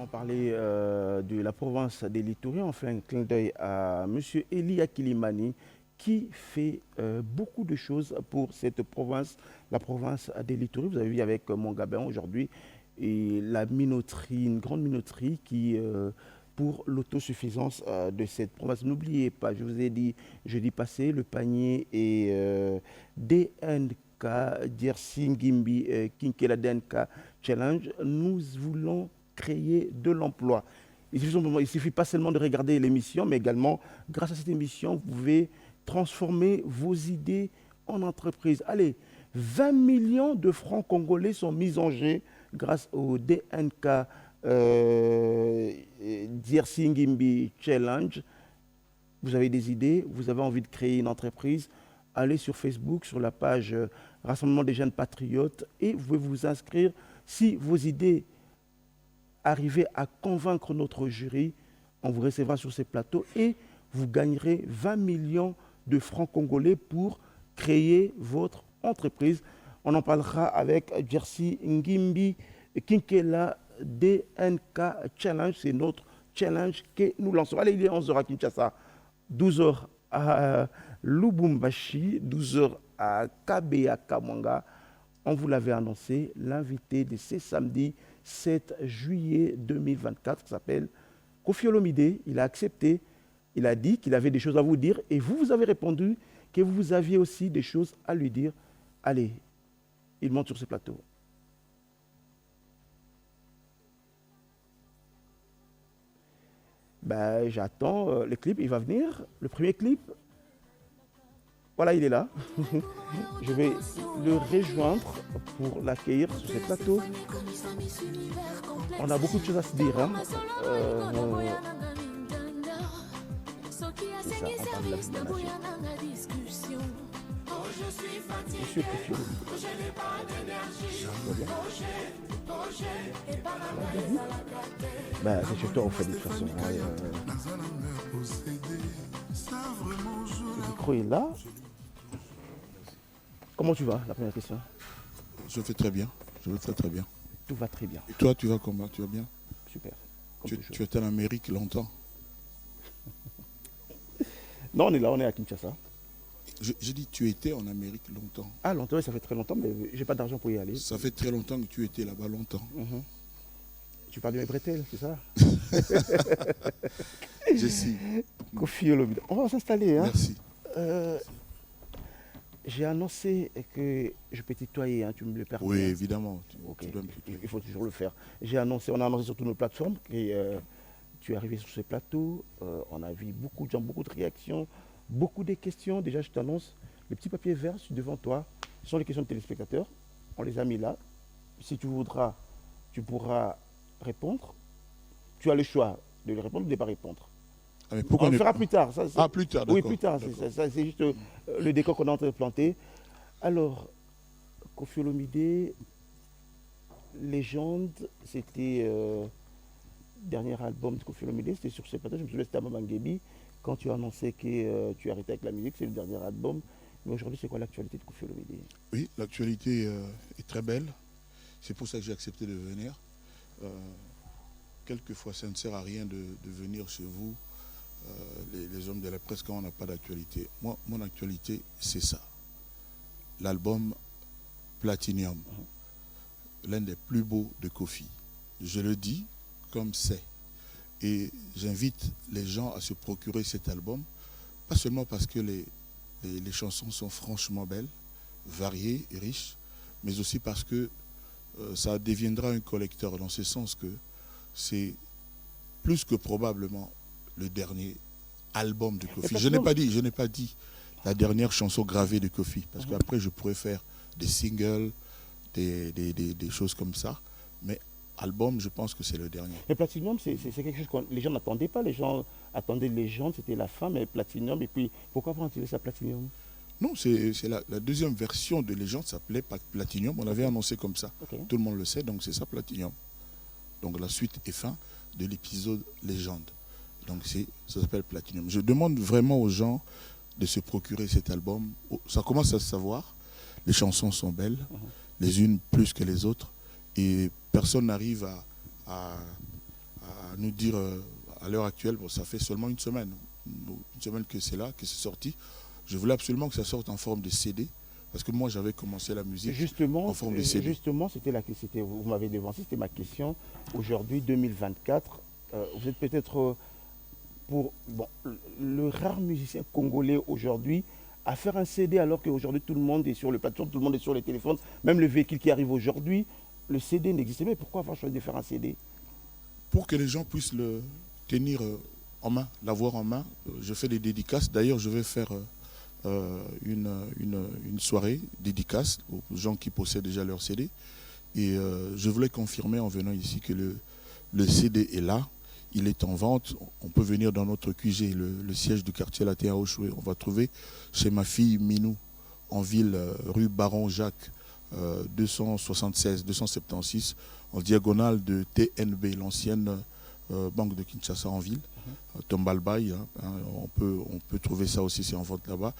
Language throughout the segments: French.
On parlait de la province des Littoraux. On fait un clin d'œil à M. Elia Kilimani qui fait beaucoup de choses pour cette province, la province des Littoraux. Vous avez vu avec Mongabin aujourd'hui et la minoterie, une grande minoterie qui, pour l'autosuffisance de cette province. N'oubliez pas, je vous ai dit jeudi passé, le panier est DNK, Jersey Ngimbi, Kinkela DNK Challenge. Nous voulons créer de l'emploi. Il ne suffit pas seulement de regarder l'émission, mais également, grâce à cette émission, vous pouvez transformer vos idées en entreprise. Allez, 20 millions de francs congolais sont mis en jeu grâce au DNK Jersey Ngimbi Challenge. Vous avez des idées, vous avez envie de créer une entreprise, allez sur Facebook, sur la page Rassemblement des jeunes patriotes et vous pouvez vous inscrire. Si vos idées arrivez à convaincre notre jury, on vous recevra sur ces plateaux et vous gagnerez 20 millions de francs congolais pour créer votre entreprise. On en parlera avec Jersey Ngimbi Kinkela DNK Challenge. C'est notre challenge que nous lançons. Allez, il est 11h à Kinshasa, 12h à Lubumbashi, 12h à Kabea Kamwanga. On vous l'avait annoncé, l'invité de ce samedi 7 juillet 2024 qui s'appelle Koffi Olomide. Il a accepté, il a dit qu'il avait des choses à vous dire et vous avez répondu que vous aviez aussi des choses à lui dire. Allez, il monte sur ce plateau. Ben, j'attends le clip, il va venir, le premier clip. Voilà, il est là. Je vais le rejoindre pour l'accueillir sur ce plateau. On a beaucoup de choses à se dire. Hein. C'est ça, on parle de la discrimination. Monsieur Koffi Olomide. Ben, c'est sur toi, on fait de toute façon. Le micro est là. Comment tu vas, la première question? Je vais très bien, je vais très bien. Tout va très bien. Et toi, tu vas comment? Tu vas bien? Super. Tu étais en Amérique longtemps? Non, on est là, on est à Kinshasa. J'ai dit tu étais en Amérique longtemps. Ah, longtemps, ça fait très longtemps, mais j'ai pas d'argent pour y aller. Ça fait très longtemps que tu étais là-bas longtemps. Tu parles de mes bretelles, c'est ça? Je sais. Koffi Olomide. On va s'installer. Hein. Merci. J'ai annoncé que je peux tutoyer, hein, tu me le permets. Oui, évidemment. Okay. Il faut toujours le faire. On a annoncé sur toutes nos plateformes que tu es arrivé sur ce plateau. On a vu beaucoup de gens, beaucoup de réactions, beaucoup de questions. Déjà, je t'annonce, le petit papier vert devant toi, ce sont les questions de téléspectateurs. On les a mis là. Si tu voudras, tu pourras répondre. Tu as le choix de les répondre ou de ne pas répondre. Ah, mais pourquoi on le fera plus tard. Ça, plus tard, oui, plus tard. C'est juste le décor qu'on est en train de planter. Alors, Koffi Olomide, Légende, c'était dernier album de Koffi Olomide, c'était sur ce plateau. Je me souviens, c'était à Mamangebi. Quand tu as annoncé que tu arrêtais avec la musique, c'est le dernier album. Mais aujourd'hui, c'est quoi l'actualité de Koffi Olomide? Oui, l'actualité est très belle. C'est pour ça que j'ai accepté de venir. Quelquefois, ça ne sert à rien de venir chez vous, les hommes de la presse, quand on n'a pas d'actualité. Moi, mon actualité, c'est ça. L'album Platinium, l'un des plus beaux de Koffi. Je le dis comme c'est. Et j'invite les gens à se procurer cet album, pas seulement parce que les chansons sont franchement belles, variées et riches, mais aussi parce que ça deviendra un collecteur, dans ce sens que c'est plus que probablement le dernier album de Koffi. Je n'ai pas dit la dernière chanson gravée de Koffi, parce qu'après je pourrais faire des singles, des choses comme ça, mais album, je pense que c'est le dernier. Et Platinum, c'est quelque chose que les gens n'attendaient pas. Les gens attendaient Légende, c'était la fin, mais Platinum, et puis pourquoi prendre ça Platinum? Non, c'est la deuxième version de Légende, s'appelait Platinium. On l'avait annoncé comme ça. Okay. Tout le monde le sait, donc c'est ça Platinium. Donc la suite et fin de l'épisode Légende. Donc ça s'appelle Platinium. Je demande vraiment aux gens de se procurer cet album. Ça commence à se savoir. Les chansons sont belles, les unes plus que les autres. Et personne n'arrive à nous dire à l'heure actuelle, bon, ça fait seulement une semaine que c'est là, que c'est sorti. Je voulais absolument que ça sorte en forme de CD, parce que moi j'avais commencé la musique en forme de CD. Justement, vous m'avez devancé, c'était ma question. Aujourd'hui, 2024, vous êtes peut-être le rare musicien congolais aujourd'hui à faire un CD alors qu'aujourd'hui tout le monde est sur le plateforme, tout le monde est sur les téléphones, même le véhicule qui arrive aujourd'hui, le CD n'existait pas. Mais pourquoi avoir choisi de faire un CD? Pour que les gens puissent le tenir en main, l'avoir en main. Je fais des dédicaces. D'ailleurs, je vais faire une soirée dédicace aux gens qui possèdent déjà leur CD. Et je voulais confirmer en venant ici que le CD est là. Il est en vente. On peut venir dans notre QG, le siège du quartier latin à Oshoué. On va trouver chez ma fille Minou, en ville, rue Baron Jacques, 276, en diagonale de TNB, l'ancienne banque de Kinshasa en ville. Tombalbaï, on peut trouver ça aussi, c'est en vente là-bas.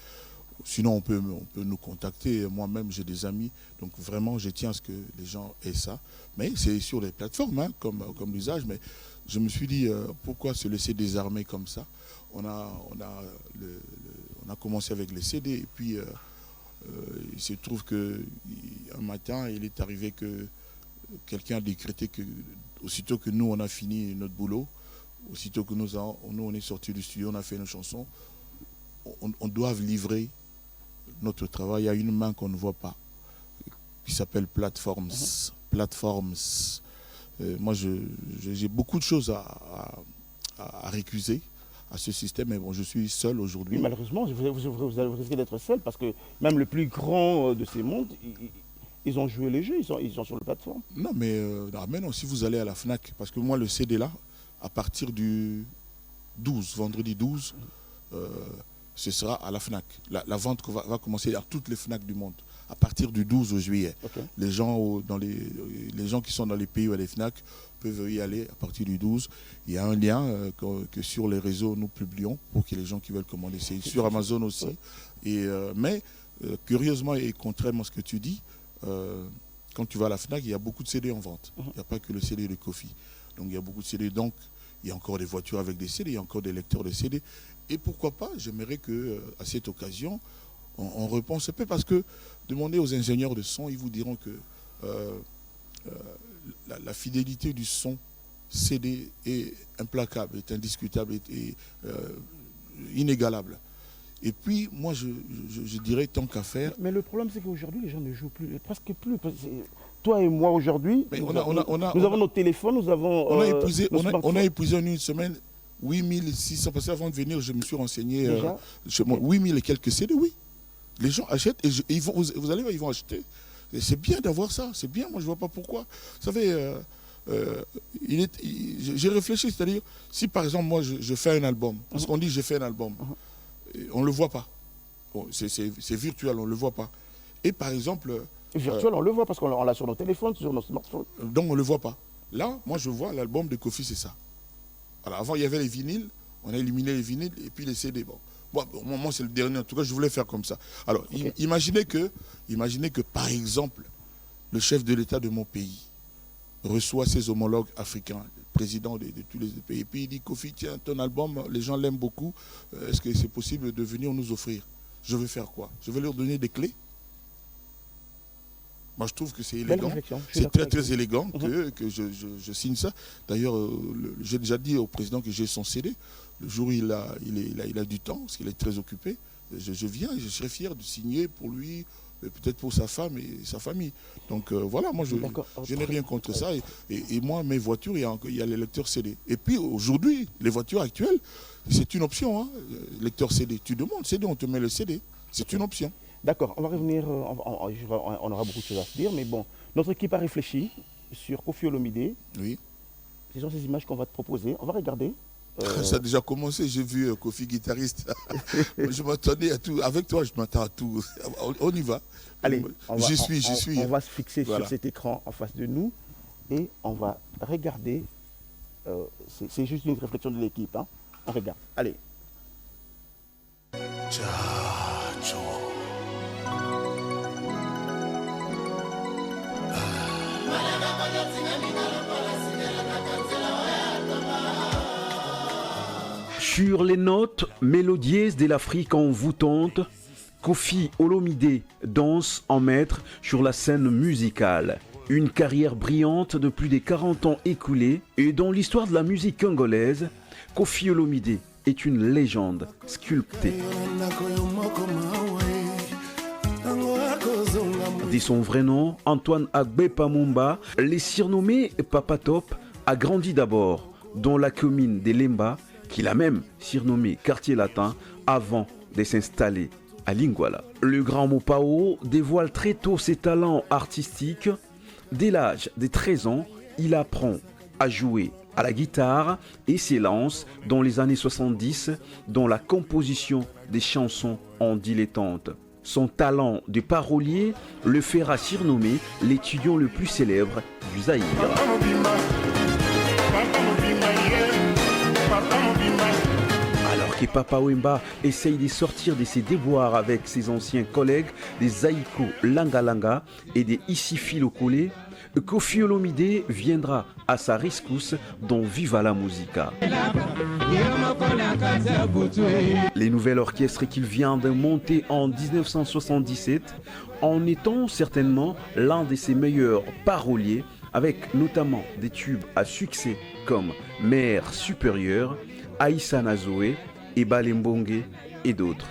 Sinon, on peut nous contacter. Moi-même, j'ai des amis. Donc, vraiment, je tiens à ce que les gens aient ça. Mais c'est sur les plateformes, comme l'usage. Mais je me suis dit, pourquoi se laisser désarmer comme ça? On a commencé avec les CD. Et puis, il se trouve qu'un matin, il est arrivé que quelqu'un a décrété que, aussitôt que nous, on a fini notre boulot, aussitôt que nous on est sortis du studio, on a fait nos chansons, on doit livrer notre travail à une main qu'on ne voit pas, qui s'appelle Platforms. Platforms. Moi, j'ai beaucoup de choses à récuser à ce système, mais bon, je suis seul aujourd'hui. Malheureusement, vous risquez d'être seul, parce que même le plus grand de ces mondes, ils ont joué les jeux, ils sont sur la plateforme. Non, mais non, si vous allez à la FNAC, parce que moi, le CD là, à partir du 12, vendredi 12, ce sera à la FNAC. La vente va commencer à toutes les FNAC du monde, à partir du 12 juillet. Okay. Les gens qui sont dans les pays où il y a les FNAC peuvent y aller à partir du 12. Il y a un lien que sur les réseaux nous publions pour que les gens qui veulent commander. C'est sur Amazon aussi. Ouais. Mais curieusement et contrairement à ce que tu dis, quand tu vas à la FNAC, il y a beaucoup de CD en vente. Il n'y a pas que le CD de Kofi. Donc il y a beaucoup de CD. Donc il y a encore des voitures avec des CD, il y a encore des lecteurs de CD. Et pourquoi pas, j'aimerais qu'à cette occasion, on repense un peu, parce que demandez aux ingénieurs de son, ils vous diront que la fidélité du son CD est implacable, est indiscutable, est inégalable. Et puis, moi, je dirais tant qu'à faire... Mais le problème, c'est qu'aujourd'hui, les gens ne jouent plus, presque plus. Toi et moi, aujourd'hui, nous avons nos téléphones, nous avons... On a épuisé en une semaine 8600, parce qu'avant de venir, je me suis renseigné. 8000 et quelques CD, oui. Les gens achètent et vous allez voir, ils vont acheter. C'est bien d'avoir ça, c'est bien, moi je ne vois pas pourquoi. Vous savez, j'ai réfléchi, c'est-à-dire, si par exemple moi je fais un album, parce qu'on dit je fais un album, on ne le voit pas. Bon, c'est virtuel, on ne le voit pas. Et par exemple... Virtuel, on le voit parce qu'on l'a sur nos téléphones, sur nos smartphones. Donc on ne le voit pas. Là, moi je vois l'album de Kofi, c'est ça. Alors avant il y avait les vinyles, on a éliminé les vinyles et puis les CD. Bon, moi c'est le dernier, en tout cas je voulais faire comme ça. Alors imaginez que par exemple, le chef de l'État de mon pays reçoit ses homologues africains, le président de tous les pays, et puis il dit, Kofi, tiens, ton album, les gens l'aiment beaucoup, est-ce que c'est possible de venir nous offrir? Je vais faire quoi? Je vais leur donner des clés? Moi, je trouve que c'est élégant. C'est très, très élégant que je signe ça. D'ailleurs, j'ai déjà dit au président que j'ai son CD. Le jour où il a du temps, parce qu'il est très occupé, je viens et je serai fier de signer pour lui, peut-être pour sa femme et sa famille. Donc voilà, moi, je n'ai rien contre ça. Et moi, mes voitures, il y a les lecteurs CD. Et puis, aujourd'hui, les voitures actuelles, c'est une option. Lecteur CD. Tu demandes CD, on te met le CD. C'est une option. D'accord, on va revenir, on aura beaucoup de choses à se dire, mais bon, notre équipe a réfléchi sur Koffi Olomide. Oui. Ce sont ces images qu'on va te proposer. On va regarder. Ça a déjà commencé, j'ai vu Kofi guitariste. Je m'attendais à tout. Avec toi, je m'attends à tout. On y va. Allez, j'y suis. On va se fixer sur cet écran en face de nous et on va regarder. C'est juste une réflexion de l'équipe. Hein. On regarde. Allez. Sur les notes mélodieuses de l'Afrique envoûtante, Koffi Olomide danse en maître sur la scène musicale. Une carrière brillante de plus de 40 ans écoulés et dans l'histoire de la musique congolaise, Koffi Olomide est une légende sculptée. De son vrai nom, Antoine Agbepa Mumba, les surnommé Papa Top, a grandi d'abord dans la commune de Lemba, qu'il a même surnommé quartier latin avant de s'installer à Lingwala. Le grand Mopao dévoile très tôt ses talents artistiques. Dès l'âge de 13 ans, il apprend à jouer à la guitare et s'élance dans les années 70 dans la composition des chansons en dilettante. Son talent de parolier le fera surnommer l'étudiant le plus célèbre du Zaïre. Alors que Papa Wemba essaye de sortir de ses déboires avec ses anciens collègues des Zaïko Langa et des Isifi Lokole, Koffi Olomide viendra à sa rescousse dans Viva la Musica. Les nouvelles orchestres qu'il vient de monter en 1977 en étant certainement l'un de ses meilleurs paroliers, avec notamment des tubes à succès comme Mère supérieure, Aïssa Nazoé, Eba Lembongue et d'autres.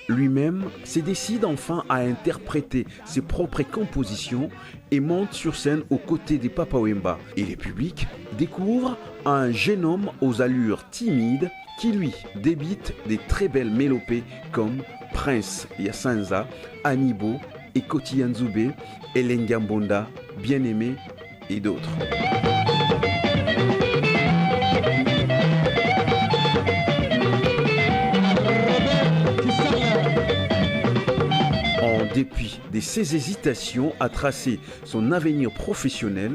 Lui-même se décide enfin à interpréter ses propres compositions et monte sur scène aux côtés des Papa Wemba. Et le public découvre un jeune homme aux allures timides qui lui débite des très belles mélopées comme Prince Yasanza, Anibo, Ekoti Nzube, Elenga Mbonda, Bien-Aimé et d'autres. En dépit de ses hésitations à tracer son avenir professionnel,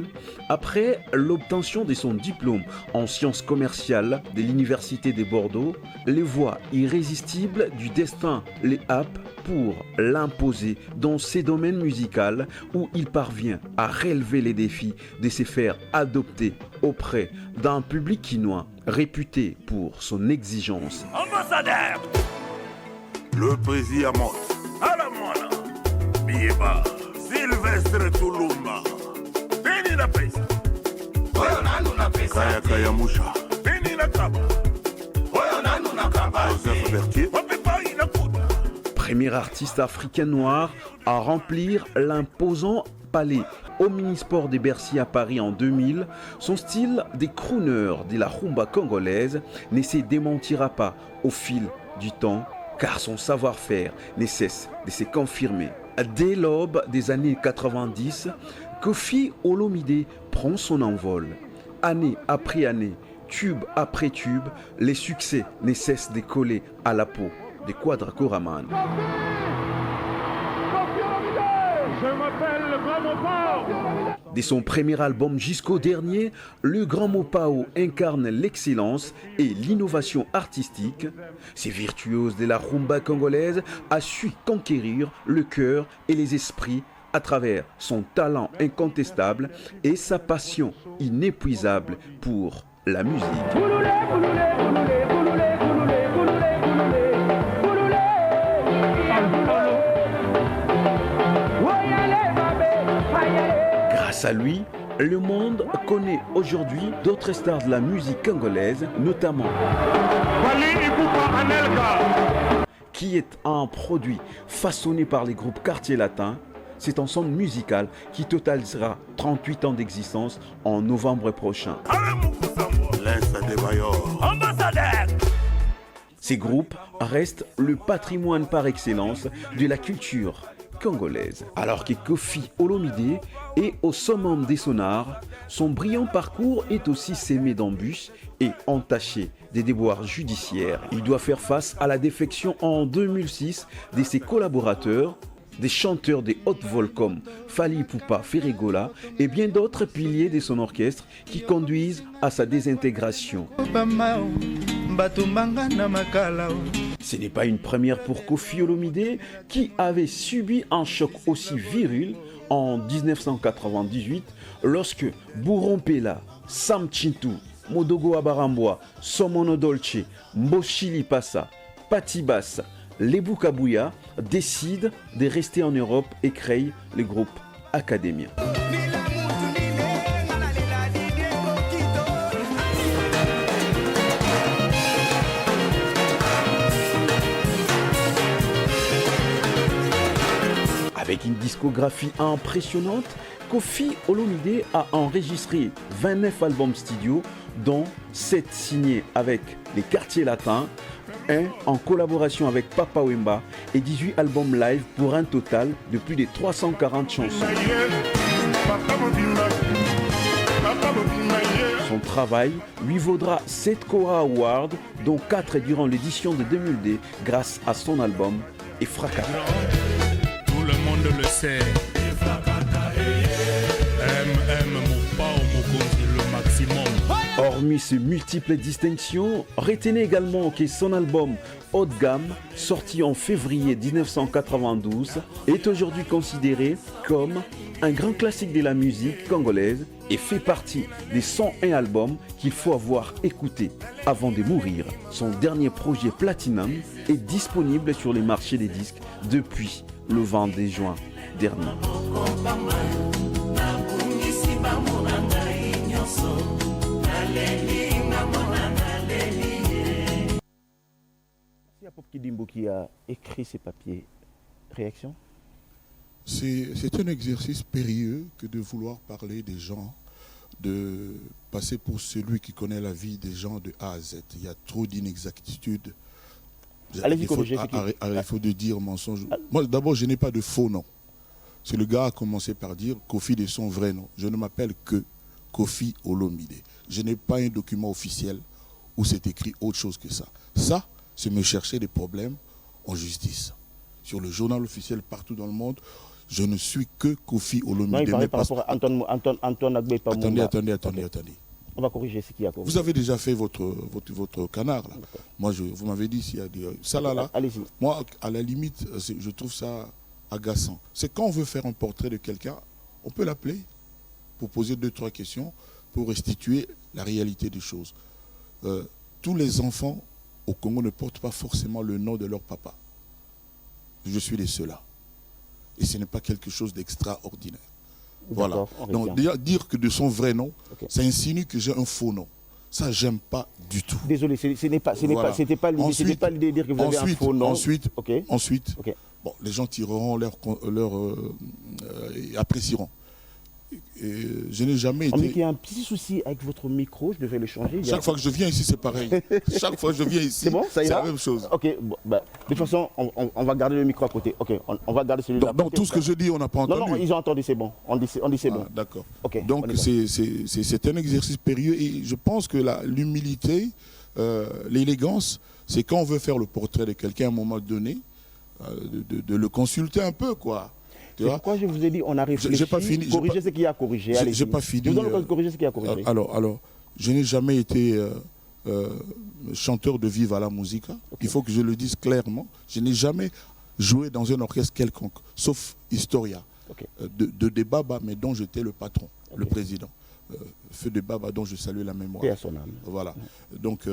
après l'obtention de son diplôme en sciences commerciales de l'Université de Bordeaux, les voies irrésistibles du destin les happent pour l'imposer dans ses domaines musicaux où il parvient à relever les défis de se faire adopter auprès d'un public quinois réputé pour son exigence. Ambassadeur, le président monte. À la moine, Bieba, Sylvestre Tulumba, Beni la pesa, Kaya Kaya Musha, Beni la Kaba, Joseph Berthier, Premier artiste africain noir à remplir l'imposant palais Omnisport de Bercy à Paris en 2000, son style des crooners de la rumba congolaise ne se démentira pas au fil du temps, car son savoir-faire ne cesse de se confirmer. Dès l'aube des années 90, Koffi Olomide prend son envol. Année après année, tube après tube, les succès ne cessent de coller à la peau des Quadra Koraman. De son premier album jusqu'au dernier, le Grand Mopao incarne l'excellence et l'innovation artistique. Ces virtuoses de la rumba congolaise a su conquérir le cœur et les esprits à travers son talent incontestable et sa passion inépuisable pour la musique. Grâce à lui, le monde connaît aujourd'hui d'autres stars de la musique congolaise, notamment qui est un produit façonné par les groupes Quartier Latin. Cet ensemble musical qui totalisera 38 ans d'existence en novembre prochain. Ces groupes restent le patrimoine par excellence de la culture congolaise. Alors que Koffi Olomide est au summum des sonars, son brillant parcours est aussi sémé d'embûches et entaché des déboires judiciaires. Il doit faire face à la défection en 2006 de ses collaborateurs, des chanteurs des hautes vols comme Fally Ipupa Ferregola et bien d'autres piliers de son orchestre qui conduisent à sa désintégration. Ce n'est pas une première pour Koffi Olomide, qui avait subi un choc aussi viril en 1998 lorsque Bourron Pela, Sam Chintu, Modogo Abaramboa, Somono Dolce, Mboshili Passa, Pati Bassa, Lebou Kabouya décident de rester en Europe et créent le groupe Academia. Avec une discographie impressionnante, Koffi Olomide a enregistré 29 albums studio, dont 7 signés avec les Quartiers Latins, 1 en collaboration avec Papa Wemba et 18 albums live pour un total de plus de 340 chansons. Son travail lui vaudra 7 Cora Awards, dont 4 durant l'édition de 2002 grâce à son album Efrakata. Tout le monde le sait. Le maximum. Hormis ces multiples distinctions, retenez également que son album Haut de gamme, sorti en février 1992, est aujourd'hui considéré comme un grand classique de la musique congolaise et fait partie des 101 albums qu'il faut avoir écoutés avant de mourir. Son dernier projet Platinum est disponible sur les marchés des disques depuis le 22 juin dernier. C'est Pop Kidimbo qui a écrit ces papiers. Réaction? C'est un exercice périlleux que de vouloir parler des gens, de passer pour celui qui connaît la vie des gens de A à Z. Il y a trop d'inexactitudes. Allez-y, corrigez. Il faut de dire mensonge. Moi, d'abord, je n'ai pas de faux nom. C'est le gars a commencé par dire Koffi de son vrai nom. Je ne m'appelle que Koffi Olomide. Je n'ai pas un document officiel où c'est écrit autre chose que ça. Ça, c'est me chercher des problèmes en justice. Sur le journal officiel partout dans le monde, je ne suis que Koffi Olomide. Non, il parlait par rapport à Antoine Agbepa Mumba. Attendez. On va corriger ce qu'il y a. Vous avez déjà fait votre canard, là. Moi, vous m'avez dit s'il y a des... Ça, là. Allez-y. Moi, à la limite, je trouve ça agaçant. C'est quand on veut faire un portrait de quelqu'un, on peut l'appeler pour poser 2-3 questions, pour restituer la réalité des choses. Tous les enfants au Congo ne portent pas forcément le nom de leur papa. Je suis de ceux-là. Et ce n'est pas quelque chose d'extraordinaire. Voilà. Donc, dire que de son vrai nom, ça insinue que j'ai un faux nom. Ça, j'aime pas du tout. Désolé, c'était pas l'idée de dire que vous avez un faux nom. Ensuite, bon, les gens tireront apprécieront. Et je n'ai jamais été... Il y a un petit souci avec votre micro, je devrais le changer. Chaque fois que je viens ici, c'est pareil. Chaque fois que je viens ici, c'est la même chose. Ok, bon, de toute façon, on va garder le micro à côté. Ok, on va garder celui-là. Donc tout ce que je dis, on n'a pas entendu. Non, ils ont entendu, c'est bon. On dit c'est bon. D'accord. Okay, donc c'est un exercice périlleux et je pense que l'humilité, l'élégance, c'est quand on veut faire le portrait de quelqu'un à un moment donné, de le consulter un peu, quoi. C'est pourquoi je vous ai dit, on a réfléchi, j'ai pas fini, corriger ce qu'il y a à corriger. J'ai pas fini. Je vous donne le corriger ce qu'il y a à corriger. Alors, je n'ai jamais été chanteur de Viva la Musica. Il faut que je le dise clairement. Je n'ai jamais joué dans un orchestre quelconque, sauf Historia, de Debaba, mais dont j'étais le patron, le président. Feu de Baba, dont je salue la mémoire. Voilà. Donc,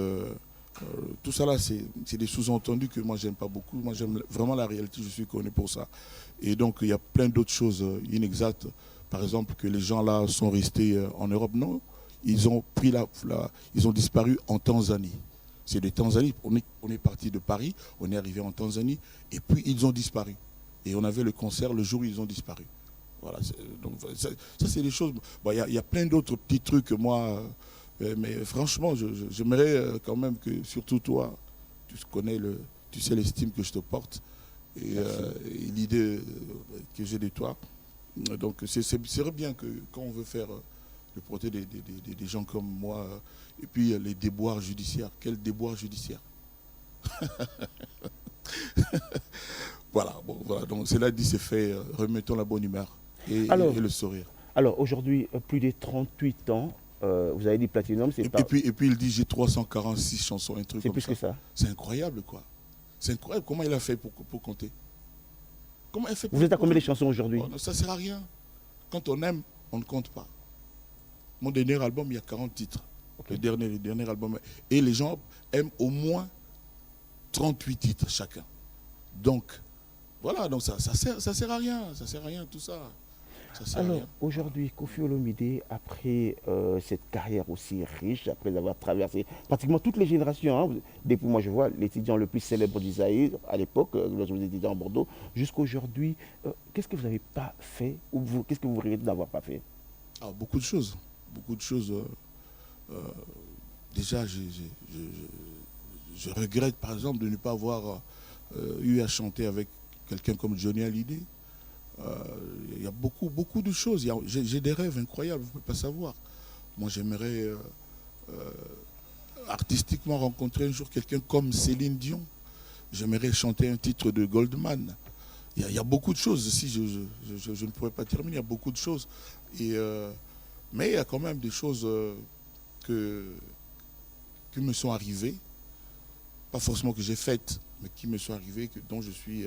tout ça là, c'est des sous-entendus que moi j'aime pas beaucoup. Moi j'aime vraiment la réalité, je suis connu pour ça. Et donc il y a plein d'autres choses inexactes. Par exemple que les gens là sont restés en Europe. Non, ils ont pris ils ont disparu en Tanzanie. C'est de Tanzanie. On est parti de Paris, on est arrivé en Tanzanie et puis ils ont disparu. Et on avait le concert le jour où ils ont disparu. Voilà. Donc ça c'est des choses. Bon, il y a plein d'autres petits trucs que moi. Mais franchement, j'aimerais quand même que, surtout toi, tu sais l'estime que je te porte et l'idée que j'ai de toi. Donc c'est bien que quand on veut faire le portrait des gens comme moi, et puis les déboires judiciaires, quel déboire judiciaire. Voilà, donc cela dit, c'est fait, remettons la bonne humeur et le sourire. Alors aujourd'hui, plus de 38 ans, vous avez dit Platinum, c'est et puis il dit j'ai 346 chansons, un truc comme ça. C'est plus que ça. C'est incroyable, quoi. C'est incroyable comment il a fait pour compter. Comment il a fait pour Vous êtes à combien de compter? chansons aujourd'hui? Oh, ça ne sert à rien. Quand on aime, on ne compte pas. Mon dernier album, il y a 40 titres. Okay. Le dernier album. Et les gens aiment au moins 38 titres chacun. Donc, voilà, donc ça sert à rien. Ça sert à rien, tout ça. Ça sert à Alors, rien. aujourd'hui, Koffi Olomide, après cette carrière aussi riche, après avoir traversé pratiquement toutes les générations, hein, depuis moi je vois l'étudiant le plus célèbre du Zaïre à l'époque, lorsque vous étiez en Bordeaux, jusqu'à aujourd'hui, qu'est-ce que vous n'avez pas fait ou qu'est-ce que vous regrettez d'avoir pas fait? Ah, beaucoup de choses. Beaucoup de choses. Déjà, je regrette par exemple de ne pas avoir eu à chanter avec quelqu'un comme Johnny Hallyday. Il y a beaucoup de choses. J'ai des rêves incroyables, vous ne pouvez pas savoir. Moi, j'aimerais artistiquement rencontrer un jour quelqu'un comme Céline Dion. J'aimerais chanter un titre de Goldman. Il y a beaucoup de choses. Si je ne pourrais pas terminer, il y a beaucoup de choses. Mais il y a quand même des choses qui me sont arrivées, pas forcément que j'ai faites, mais qui me sont arrivées, dont je suis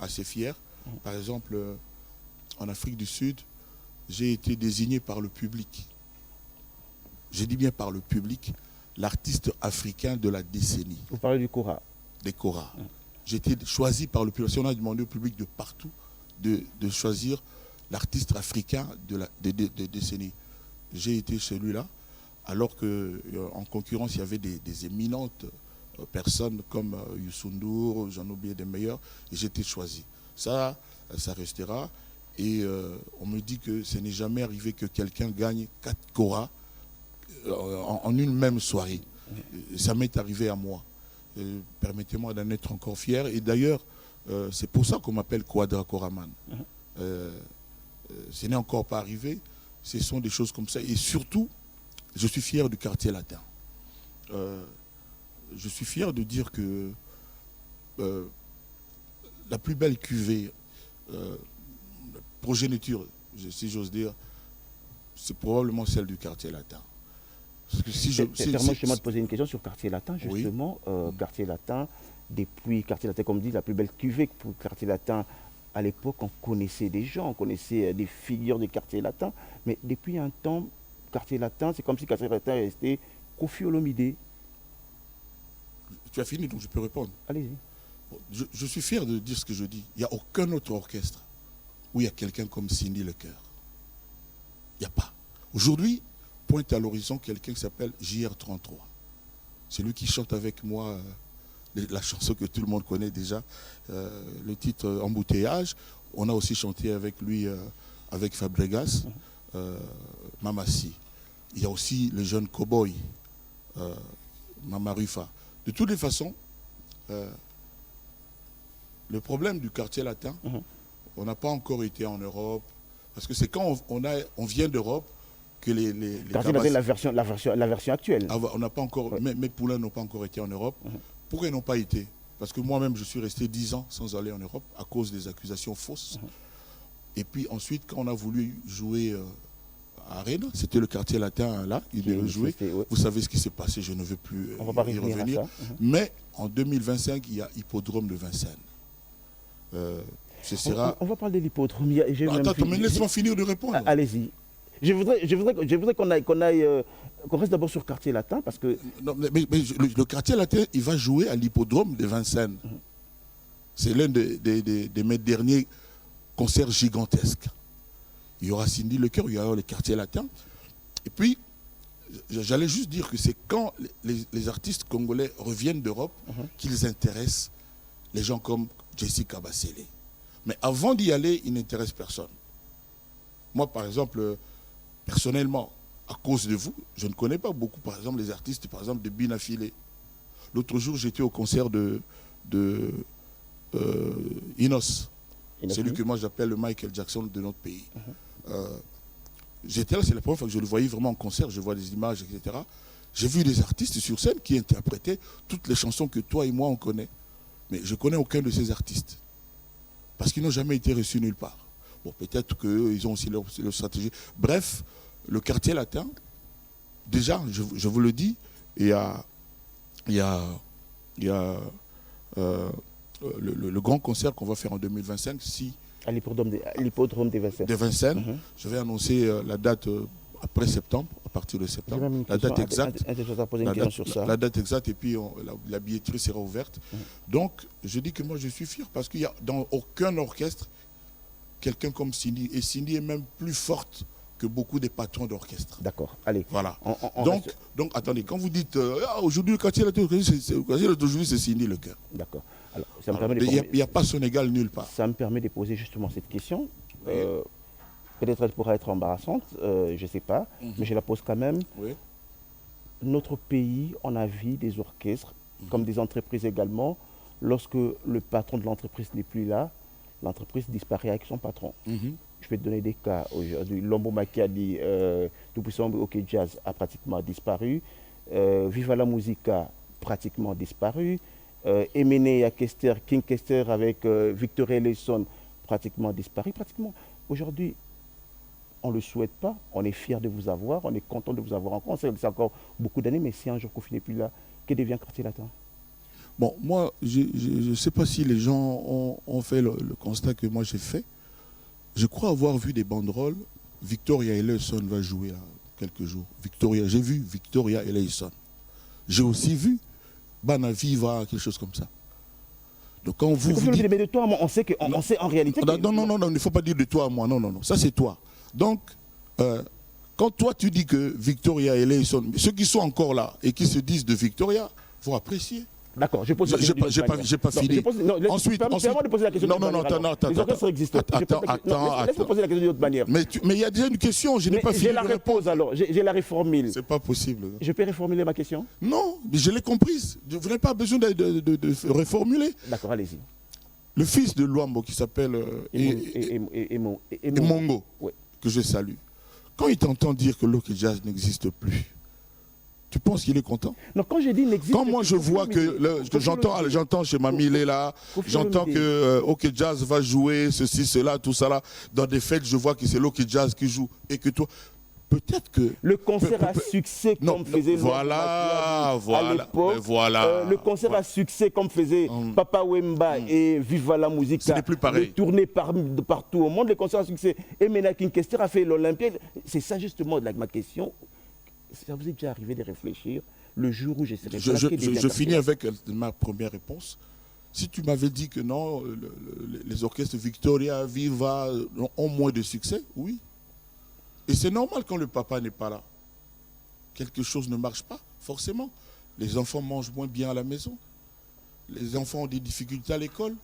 assez fier. Par exemple, en Afrique du Sud, j'ai été désigné par le public. Je dis bien par le public, l'artiste africain de la décennie. Vous parlez du Kora. Des Kora. J'ai été choisi par le public. Si on a demandé au public de partout de choisir l'artiste africain de décennie. J'ai été celui-là, alors qu'en concurrence, il y avait des éminentes personnes comme Youssou N'Dour, j'en oubliais des meilleurs, et j'ai été choisi. Ça restera. Et on me dit que ce n'est jamais arrivé que quelqu'un gagne 4 Kora en une même soirée. Ça m'est arrivé à moi. Permettez-moi d'en être encore fier. Et d'ailleurs, c'est pour ça qu'on m'appelle Quadra Koraman. Ce n'est encore pas arrivé. Ce sont des choses comme ça. Et surtout, je suis fier du quartier latin. Je suis fier de dire que la plus belle cuvée, progéniture, si j'ose dire, c'est probablement celle du quartier latin. Permettez-moi de poser une question sur Quartier Latin, justement. Oui. Quartier Latin, depuis Quartier Latin, comme dit, la plus belle cuvée pour Quartier Latin, à l'époque, on connaissait des gens, on connaissait des figures du Quartier Latin, mais depuis un temps, Quartier Latin, c'est comme si Quartier Latin restait Koffi Olomide. Tu as fini, donc je peux répondre. Allez-y. Je suis fier de dire ce que je dis. Il n'y a aucun autre orchestre où il y a quelqu'un comme Cindy Lecoeur. Il n'y a pas. Aujourd'hui, pointe à l'horizon quelqu'un qui s'appelle JR33. C'est lui qui chante avec moi la chanson que tout le monde connaît déjà, le titre Embouteillage. On a aussi chanté avec lui, avec Fabregas, Mamassi. Il y a aussi le jeune cow-boy, Mama Rufa. De toutes les façons, le problème du quartier latin, on n'a pas encore été en Europe, parce que c'est quand on vient d'Europe que les la version actuelle. On n'a pas encore, mes poulains n'ont pas encore été en Europe. Pourquoi ils n'ont pas été? Parce que moi-même, je suis resté 10 ans sans aller en Europe à cause des accusations fausses. Et puis ensuite, quand on a voulu jouer à Rennes, c'était le quartier latin là, il devait jouer. Vous savez ce qui s'est passé, je ne veux plus y revenir. Mais en 2025, il y a Hippodrome de Vincennes. On va parler de l'hippodrome. Attends, mais laisse-moi finir de répondre. Allez-y. Je voudrais qu'on reste d'abord sur Quartier Latin parce que... Non, mais le Quartier Latin, il va jouer à l'hippodrome de Vincennes. C'est l'un de mes derniers concerts gigantesques. Il y aura Cindy Lecoeur, il y aura le Quartier Latin. Et puis, j'allais juste dire que c'est quand les artistes congolais reviennent d'Europe qu'ils intéressent les gens comme Jessica Bassélé. Mais avant d'y aller, ils n'intéressent personne. Moi, par exemple, personnellement, à cause de vous, je ne connais pas beaucoup, par exemple, les artistes, par exemple, de Bina Filé. L'autre jour, j'étais au concert de Inos. C'est lui que moi j'appelle le Michael Jackson de notre pays. J'étais là, c'est la première fois que je le voyais vraiment en concert, je vois des images, etc. J'ai vu des artistes sur scène qui interprétaient toutes les chansons que toi et moi on connaît. Mais je ne connais aucun de ces artistes. Parce qu'ils n'ont jamais été reçus nulle part. Bon, peut-être qu'ils ont aussi leur stratégie. Bref, le quartier latin, déjà, je vous le dis, il y a le grand concert qu'on va faire en 2025, si À l'hippodrome des Vincennes. de Vincennes, je vais annoncer la date après septembre, à partir de J'ai septembre, même une la question, date exacte. un poser une question sur ça. La date exacte et puis la billetterie sera ouverte. Donc, je dis que moi, je suis fier parce qu'il n'y a dans aucun orchestre quelqu'un comme Cindy. Et Cindy est même plus forte que beaucoup des patrons d'orchestre. D'accord, allez. Voilà. On Donc, attendez, quand vous dites aujourd'hui, le quartier d'aujourd'hui, c'est Cindy le cœur. D'accord. Alors, ça me permet de Il n'y a pas son égal nulle part. Ça me permet de poser justement cette question. Oui. Peut-être elle pourra être embarrassante, je ne sais pas, mais je la pose quand même. Oui. Notre pays, on a vu des orchestres, comme des entreprises également. Lorsque le patron de l'entreprise n'est plus là, l'entreprise disparaît avec son patron. Je vais te donner des cas aujourd'hui. Lombo Makiadi, Tout-Puissant OK Jazz a pratiquement disparu. Viva la Musica, pratiquement disparu. Emenea Kester, King Kester avec Victoria Lesson, pratiquement disparu. Pratiquement. Aujourd'hui, on ne le souhaite pas. On est fiers de vous avoir. On est content de vous avoir encore. C'est encore beaucoup d'années, mais si un jour Kofi n'est plus là, que devient Quartier Latin? Bon, moi, je ne sais pas si les gens ont fait le constat que moi j'ai fait. Je crois avoir vu des banderoles. Victoria Eleison va jouer là, quelques jours. J'ai vu Victoria Eleison. J'ai aussi vu Banaviva, quelque chose comme ça. Donc quand vous dites... Mais de toi, on sait en réalité... Non, il ne faut pas dire de toi à moi. Non, ça c'est toi. Donc, quand toi tu dis que Victoria Eleison, ceux qui sont encore là et qui se disent de Victoria, il faut apprécier. D'accord, je pose la question. J'ai pas fini. Ensuite, permets-moi de poser la question. Attends. Les orchestres existent. Laisse-moi poser la question d'une autre manière. Mais il y a déjà une question, je n'ai pas fini. Je la repose alors, je la reformule. C'est pas possible. Je peux reformuler ma question? Non, mais je l'ai comprise. Vous n'avez pas besoin de reformuler. D'accord, allez-y. Le fils de Luambo qui s'appelle Emongo, que je salue. Quand il t'entend dire que l'Ok Jazz n'existe plus, tu penses qu'il est content? Non, quand je dis n'existe plus. Quand moi je vois que j'entends chez Mamie là, j'entends que OK Jazz va jouer ceci, cela, tout ça là, dans des fêtes, je vois que c'est l'Ok Jazz qui joue et que toi, peut-être que le concert à succès comme faisait à l'époque, le concert à succès comme faisait Papa Wemba et Viva la Musica, ce n'est plus pareil. Tourné partout au monde, les concerts à succès. Et Mena King Kester a fait l'Olympia. C'est ça justement ma question. Ça vous est déjà arrivé de réfléchir le jour où je serai je finis avec ma première réponse. Si tu m'avais dit que non, les orchestres Victoria, Viva ont moins de succès, oui. Et c'est normal quand le papa n'est pas là. Quelque chose ne marche pas, forcément. Les enfants mangent moins bien à la maison. Les enfants ont des difficultés à l'école.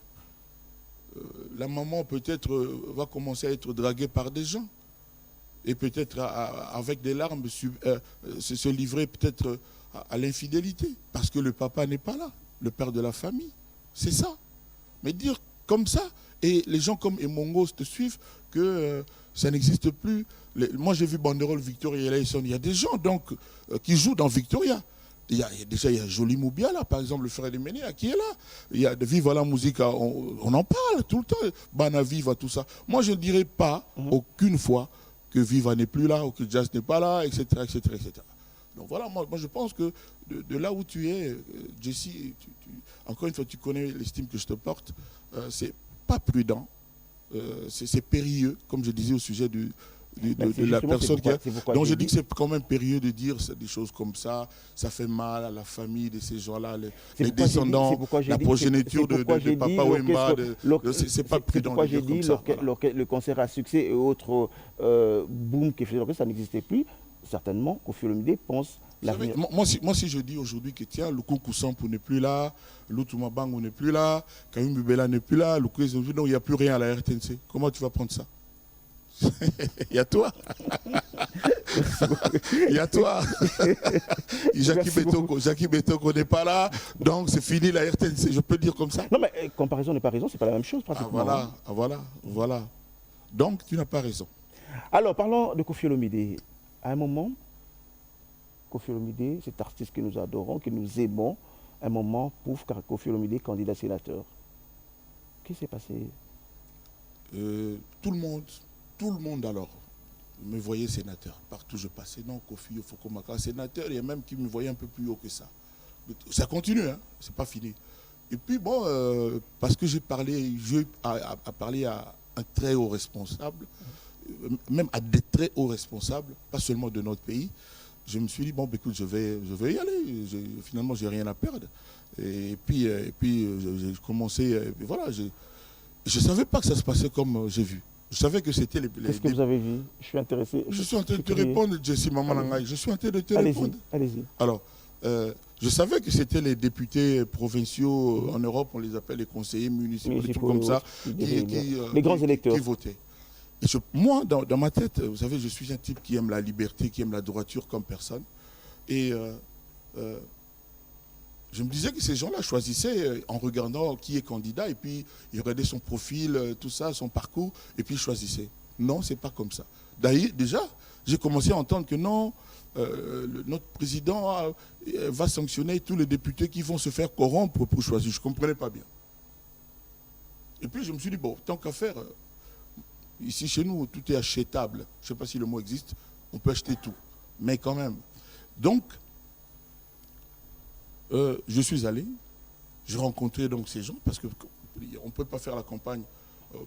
La maman peut-être va commencer à être draguée par des gens. Et peut-être avec des larmes se livrer peut-être à l'infidélité. Parce que le papa n'est pas là, le père de la famille. C'est ça. Mais dire comme ça, et les gens comme Emongo te suivent, que ça n'existe plus. Moi j'ai vu Banderole, Victoria Eleison. Il y a des gens donc qui jouent dans Victoria. Il y a Jolie Moubia là, par exemple, le frère de Ménéa qui est là. Il y a de Viva la Musica, on en parle tout le temps. Banaviva, tout ça. Moi je ne dirais pas aucune fois que Viva n'est plus là ou que Jazz n'est pas là, etc. etc., etc. Donc voilà, moi je pense que de là où tu es, Jessie, encore une fois, tu connais l'estime que je te porte, c'est pas prudent, c'est périlleux, comme je disais au sujet de la personne qui a... Donc je dis que c'est quand même périlleux de dire des choses comme ça fait mal à la famille de ces gens-là, les descendants, la progéniture de Papa Wemba, c'est pas prudent. C'est pourquoi j'ai dit le concert à succès et autres boom qui fait ça n'existait plus. Certainement, Koffi Olomide pense l'avenir. Moi, si je dis aujourd'hui que tiens, Lukunku Sampu n'est plus là, Lutuma Bango n'est plus là, Kayum Bubela n'est plus là, il n'y a plus rien à la RTNC. Comment tu vas prendre ça? Il y a toi. Il y a toi. Jackie Betoko n'est pas là, donc c'est fini la RTNC. Je peux dire comme ça? Non, mais comparaison n'est pas raison, c'est pas la même chose pratiquement. Voilà. Donc tu n'as pas raison. Alors parlons de Koffi Olomide. À un moment, Koffi Olomide, cet artiste que nous adorons, que nous aimons, à un moment, pouf, car Koffi Olomide, candidat sénateur. Qu'est-ce qui s'est passé? Tout le monde alors me voyait sénateur. Partout je passais, non, Koffi, Fokomaka, sénateur, il y a même qui me voyait un peu plus haut que ça. Ça continue, hein, c'est pas fini. Et puis bon, parce que j'ai parlé à un très haut responsable, même à des très hauts responsables, pas seulement de notre pays, je me suis dit, bon, écoute, je vais y aller. Finalement, j'ai rien à perdre. Et puis j'ai commencé, voilà, je ne savais pas que ça se passait comme j'ai vu. Je savais que c'était les... Qu'est-ce que vous avez vu? Je suis intéressé. Je suis en train de te répondre, Jessie Mamanangaï. Je suis en train de te répondre. Allez-y. Alors, je savais que c'était les députés provinciaux en Europe, on les appelle les conseillers municipaux, des trucs comme ça, les grands électeurs qui votaient. Et moi, dans ma tête, vous savez, je suis un type qui aime la liberté, qui aime la droiture comme personne. Et je me disais que ces gens-là choisissaient en regardant qui est candidat, et puis ils regardaient son profil, tout ça, son parcours, et puis ils choisissaient. Non, c'est pas comme ça. D'ailleurs, déjà, j'ai commencé à entendre que non, notre président va sanctionner tous les députés qui vont se faire corrompre pour choisir. Je ne comprenais pas bien. Et puis je me suis dit, bon, tant qu'à faire, ici chez nous, tout est achetable. Je ne sais pas si le mot existe, on peut acheter tout. Mais quand même. Donc, je suis allé, j'ai rencontré donc ces gens, parce qu'on ne peut pas faire la campagne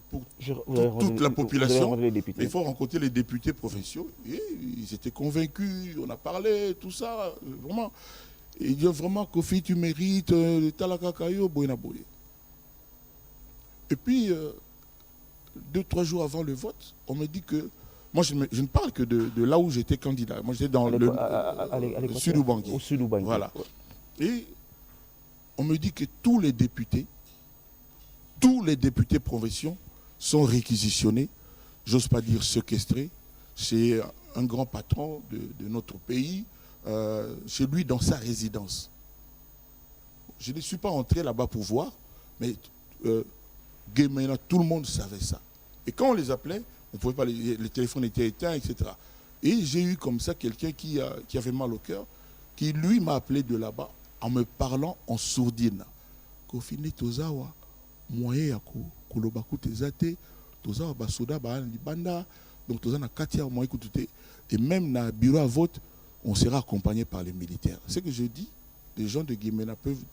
pour toute la population, mais il faut rencontrer les députés provinciaux. Et ils étaient convaincus, on a parlé, tout ça, vraiment. Et ils disent vraiment, Kofi, tu mérites, Talakakayo, Boynaboye. Et puis, 2-3 jours avant le vote, on me dit que, moi je ne parle que de là où j'étais candidat. Moi j'étais dans le Sud-Oubangué. Au Sud-Oubangué. Voilà. Et on me dit que tous les députés provinciaux sont réquisitionnés, j'ose pas dire séquestrés, chez un grand patron de notre pays, chez lui dans sa résidence. Je ne suis pas entré là-bas pour voir, mais Guémena, tout le monde savait ça. Et quand on les appelait, on pouvait pas, les téléphones étaient éteints, etc. Et j'ai eu comme ça quelqu'un qui avait mal au cœur, qui lui m'a appelé de là-bas en me parlant en sourdine. Kofine tozawa, moyen ya kolobaku tezate, tozawa basoda ba libanda, donc toza na katia moyen kutute. Et même dans le bureau à vote, on sera accompagné par les militaires. Ce que je dis, les gens de Guémena peuvent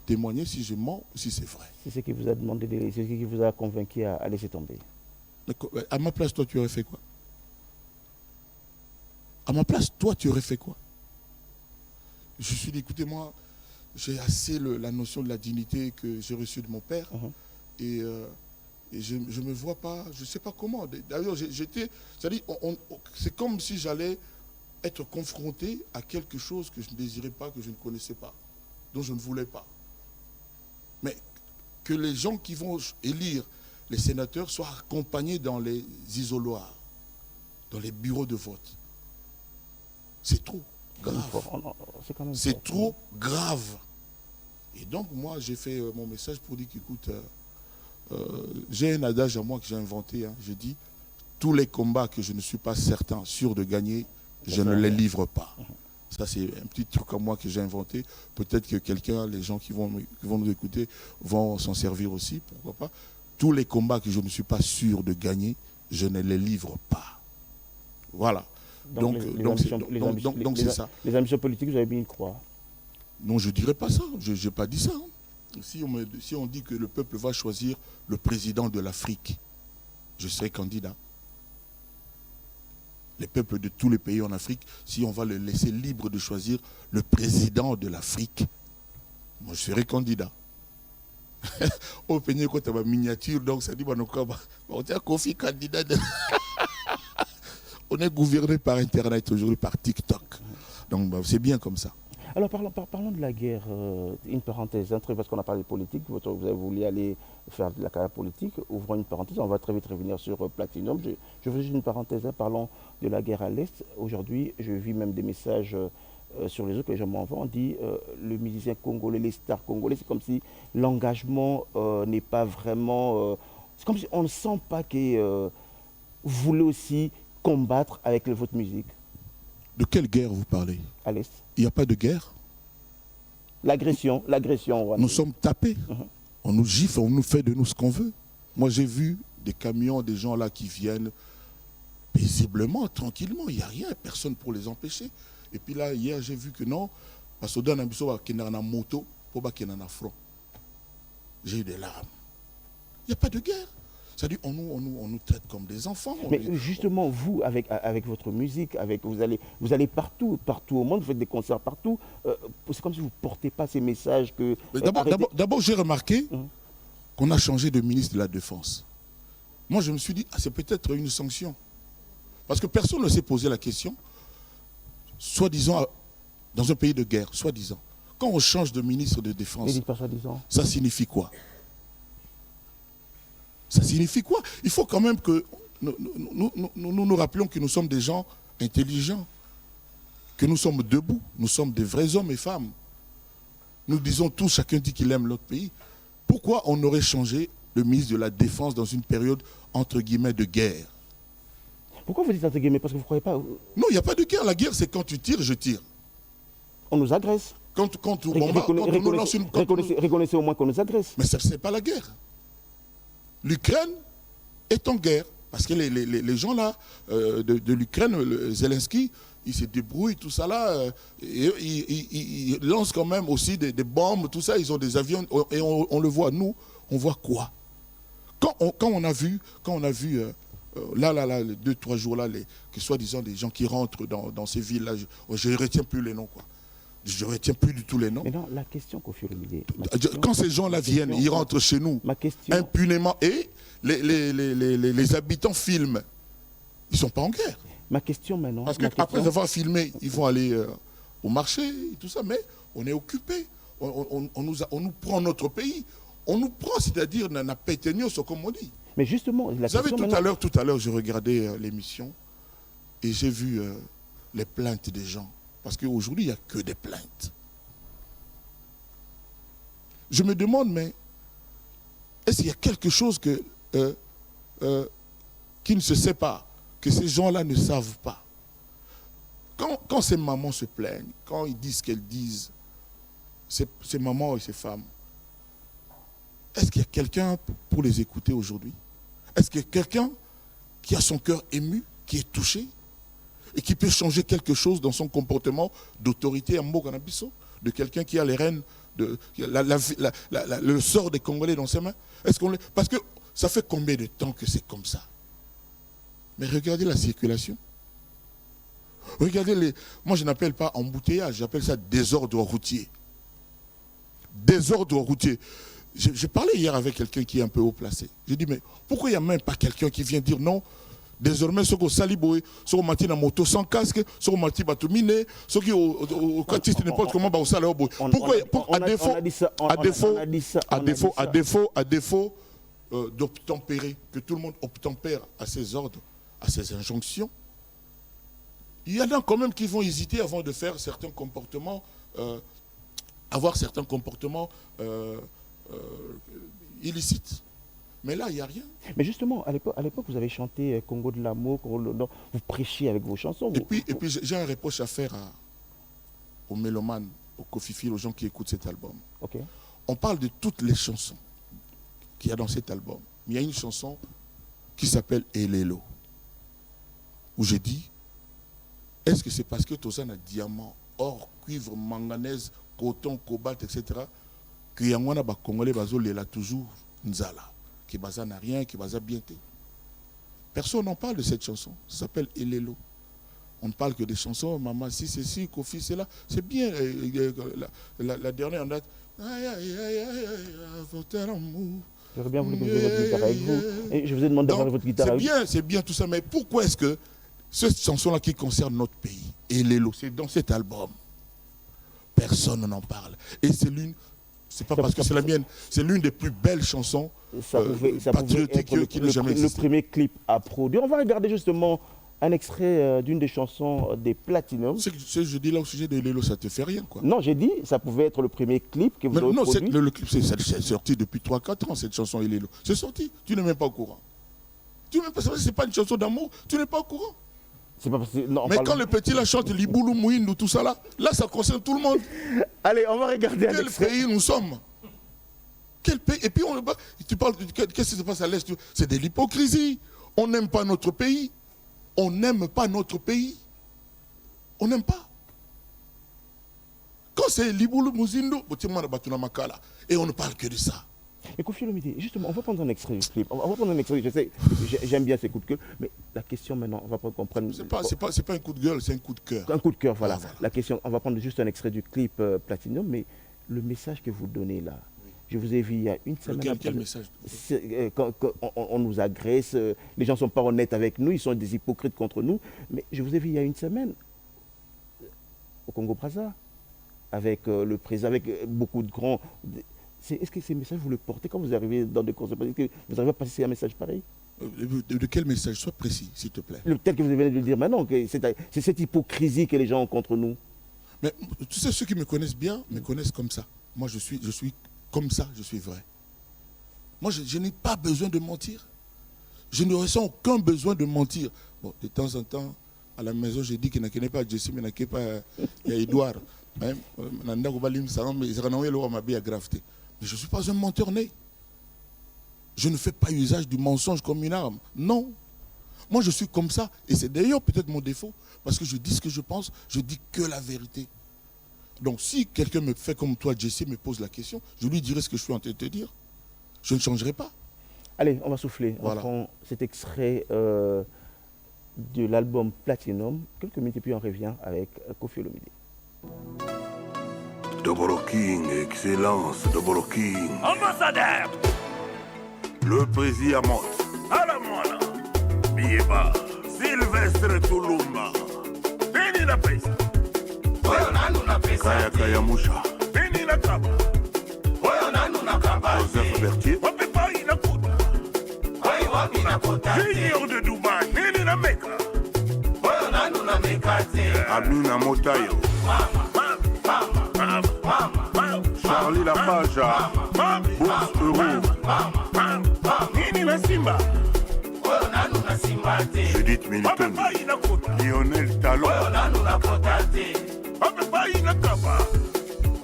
témoigner si je mens ou si c'est vrai. C'est ce qui vous a demandé, c'est ce qui vous a convaincu à laisser tomber. À ma place, toi, tu aurais fait quoi? À ma place, toi, tu aurais fait quoi? Je suis dit, écoutez, moi, j'ai assez la notion de la dignité que j'ai reçue de mon père. Et je ne me vois pas, je ne sais pas comment. D'ailleurs, j'étais, c'est-à-dire, c'est comme si j'allais être confronté à quelque chose que je ne désirais pas, que je ne connaissais pas, dont je ne voulais pas. Mais que les gens qui vont élire les sénateurs soient accompagnés dans les isoloirs, dans les bureaux de vote. C'est trop grave. C'est trop grave. Et donc, moi, j'ai fait mon message pour dire qu'écoute, j'ai un adage à moi que j'ai inventé. Je dis, tous les combats que je ne suis pas sûr de gagner, je ne les livre pas. Ça, c'est un petit truc à moi que j'ai inventé. Peut-être que les gens qui vont nous écouter, vont s'en servir aussi, pourquoi pas. Tous les combats que je ne suis pas sûr de gagner, je ne les livre pas. Voilà. Donc c'est ça. Les ambitions politiques, vous avez mis une croix. Non, je ne dirais pas ça. Je n'ai pas dit ça. Si on dit que le peuple va choisir le président de l'Afrique, je serai candidat. Les peuples de tous les pays en Afrique, si on va le laisser libre de choisir le président de l'Afrique, moi je serai candidat. Au pays quand tu as ma miniature, donc ça dit on est Kofi candidat. On est gouverné par Internet aujourd'hui, par TikTok. Donc c'est bien comme ça. Alors parlons de la guerre, une parenthèse, parce qu'on a parlé de politique, vous avez voulu aller faire de la carrière politique, ouvrons une parenthèse, on va très vite revenir sur Platinum. Je veux juste une parenthèse, parlons de la guerre à l'Est. Aujourd'hui, je vis même des messages sur les réseaux que les gens m'envoient, on dit le musicien congolais, les stars congolais, c'est comme si l'engagement n'est pas vraiment... c'est comme si on ne sent pas que vous voulez aussi combattre avec votre musique. De quelle guerre vous parlez? À l'Est. Il n'y a pas de guerre. L'agression. Nous sommes tapés. On nous gifle, on nous fait de nous ce qu'on veut. Moi, j'ai vu des camions, des gens là qui viennent paisiblement, tranquillement. Il n'y a rien, personne pour les empêcher. Et puis là, hier, j'ai vu que non, parce que dans la moto, pour pas qu'il y ait un front. j'ai eu des larmes. Il n'y a pas de guerre. C'est-à-dire on nous traite comme des enfants. Mais justement, vous, avec votre musique, vous allez partout au monde, vous faites des concerts partout. C'est comme si vous ne portez pas ces messages que... D'abord, j'ai remarqué qu'on a changé de ministre de la Défense. Moi, je me suis dit, c'est peut-être une sanction. Parce que personne ne s'est posé la question, soi-disant, dans un pays de guerre, soi-disant. Quand on change de ministre de Défense, ça signifie quoi? Ça signifie quoi? Il faut quand même que nous rappelions que nous sommes des gens intelligents, que nous sommes debout, nous sommes des vrais hommes et femmes. Nous disons tous, chacun dit qu'il aime l'autre pays. Pourquoi on aurait changé le ministre de la Défense dans une période, entre guillemets, de guerre? Pourquoi vous dites entre guillemets? Parce que vous ne croyez pas... Non, il n'y a pas de guerre. La guerre, c'est quand tu tires, je tire. On nous agresse. Reconnaissez au moins qu'on nous agresse. Mais ce n'est pas la guerre. L'Ukraine est en guerre. Parce que les gens là, de l'Ukraine, Zelensky, ils se débrouillent, tout ça là. Ils lancent quand même aussi des bombes, tout ça. Ils ont des avions. Et on le voit. Nous, on voit quoi? Quand on a vu là, 2-3 jours là, que soi-disant des gens qui rentrent dans ces villes-là, je ne retiens plus les noms, quoi. Je ne retiens plus du tout les noms. Mais non, la question, Kofi Olomide, quand ces gens-là viennent, ils rentrent chez nous impunément et les habitants filment. Ils ne sont pas en guerre. Ma question maintenant... Parce qu'après avoir filmé, ils vont aller au marché et tout ça, mais on est occupé. On nous prend notre pays. On nous prend, c'est-à-dire, n'a pas été comme on dit. Mais justement... Vous savez, tout à l'heure, je regardais l'émission et j'ai vu les plaintes des gens. Parce qu'aujourd'hui, il n'y a que des plaintes. Je me demande, mais est-ce qu'il y a quelque chose qui ne se sait pas, que ces gens-là ne savent pas? Quand ces mamans se plaignent, quand ils disent ce qu'elles disent, ces mamans et ces femmes, est-ce qu'il y a quelqu'un pour les écouter aujourd'hui? Est-ce qu'il y a quelqu'un qui a son cœur ému, qui est touché et qui peut changer quelque chose dans son comportement d'autorité à Mboganabiso, de quelqu'un qui a les rênes, le sort des Congolais dans ses mains? Parce que ça fait combien de temps que c'est comme ça? Mais regardez la circulation. Regardez moi je n'appelle pas embouteillage, j'appelle ça désordre routier. Désordre routier. J'ai parlé hier avec quelqu'un qui est un peu haut placé. J'ai dit, mais pourquoi il n'y a même pas quelqu'un qui vient dire non? Désormais, ceux qui ont saliboé, ceux qui ont mati dans moto sans casque, ceux qui ont mati batumine, ceux qui ont catiste n'importe comment, au salaire. Pourquoi, à défaut d'obtempérer, que tout le monde obtempère à ses ordres, à ses injonctions, il y en a quand même qui vont hésiter avant de faire certains comportements, avoir certains comportements illicites. Mais là, il n'y a rien. Mais justement, à l'époque, vous avez chanté Congo de l'amour, vous prêchiez avec vos chansons. Et puis j'ai un reproche à faire aux mélomanes, aux Kofifi, aux gens qui écoutent cet album. Okay. On parle de toutes les chansons qu'il y a dans cet album. Mais il y a une chanson qui s'appelle Elelo, où j'ai dit, est-ce que c'est parce que tu as un diamant, or, cuivre, manganèse, coton, cobalt, etc., que y a un Congolais qui toujours Nzala, qui baza n'a rien, qui baza bien. Personne n'en parle de cette chanson. Ça s'appelle Elelo. On ne parle que des chansons, maman, si c'est ci, Kofi, c'est là. C'est bien. La dernière en date. J'aurais bien voulu que vous ayez votre guitare avec vous. Et je vous ai demandé d'avoir votre guitare avec vous. C'est bien tout ça, mais pourquoi est-ce que cette chanson-là qui concerne notre pays, Elelo, c'est dans cet album, personne n'en parle. Et c'est pas parce que c'est la mienne, c'est l'une des plus belles chansons patriotiques qui n'a jamais existé. Le premier clip à produire. On va regarder justement un extrait d'une des chansons des Platinum. Ce que je dis là au sujet de Elelo, ça te fait rien, quoi. Non, j'ai dit, ça pouvait être le premier clip que vous avez produit. Non, le clip, c'est sorti depuis 3-4 ans, cette chanson Elelo. C'est sorti, tu n'es même pas au courant. C'est pas une chanson d'amour, tu n'es pas au courant. Pas parce que, non, mais quand le petit la chante Liboulou Mouindou, tout ça là ça concerne tout le monde. Allez, on va regarder un extrait. Quel pays nous sommes? Quel pays? Et puis tu parles, qu'est-ce qui se passe à l'Est? C'est de l'hypocrisie. On n'aime pas notre pays. On n'aime pas notre pays. On n'aime pas. Quand c'est Liboulou Mouindou, et on ne parle que de ça. Et Koffi Olomide, justement, on va prendre un extrait du clip. On va prendre un extrait, je sais, j'aime bien ces coups de gueule, mais la question maintenant, on va comprendre. C'est pas un coup de gueule, c'est un coup de cœur. Un coup de cœur, voilà. Ah, voilà. La question, on va prendre juste un extrait du clip Platinum, mais le message que vous donnez là, je vous ai vu il y a une semaine. Quel message? Quand on nous agresse, les gens ne sont pas honnêtes avec nous, ils sont des hypocrites contre nous, mais je vous ai vu il y a une semaine au Congo-Brazza, avec le président, avec beaucoup de grands... Est-ce que ces messages, vous les portez quand vous arrivez dans des courses? Est-ce que vous arrivez à passer un message pareil? De quel message? Sois précis, s'il te plaît. Tel que vous venez de le dire maintenant, c'est cette hypocrisie que les gens ont contre nous. Mais tu sais, ceux qui me connaissent bien me connaissent comme ça. Moi, je suis comme ça, je suis vrai. Moi, je n'ai pas besoin de mentir. Je ne ressens aucun besoin de mentir. Bon, de temps en temps, à la maison, je dis qu'il n'y a pas Jessie, mais il y a Edouard. Mais je ne suis pas un menteur né. Je ne fais pas usage du mensonge comme une arme. Non. Moi, je suis comme ça. Et c'est d'ailleurs peut-être mon défaut. Parce que je dis ce que je pense, je dis que la vérité. Donc, si quelqu'un me fait comme toi, Jessie, me pose la question, je lui dirai ce que je suis en train de te dire. Je ne changerai pas. Allez, on va souffler. Voilà. On prend cet extrait de l'album Platinum. Quelques minutes et puis on revient avec Koffi Olomide. Double King, excellence, Double King. Ambassadeur, Le président Amot. à la moine. Bieba. Sylvestre Tulumba. Beni na pesa. Oyo nanu na pesa. Kaya Kaya Musha. Beni na kaba. Oyo nanu na kaba. Joseph Berthier. Wapi pa ina kuta. Oyo wapi na kuta. Junior de Dubai. Beni na Mecca. Oyo nanu na Mecca te. Amina Motayo. Mama. Charlie Lapage. Bourse Euro. Nini na Simba. Oyo nanu na Simba te. Judith Wapi Milton. pa ina kuta. Lionel Talon. Oyo nanu na kuta te. Wapi pa ina kaba.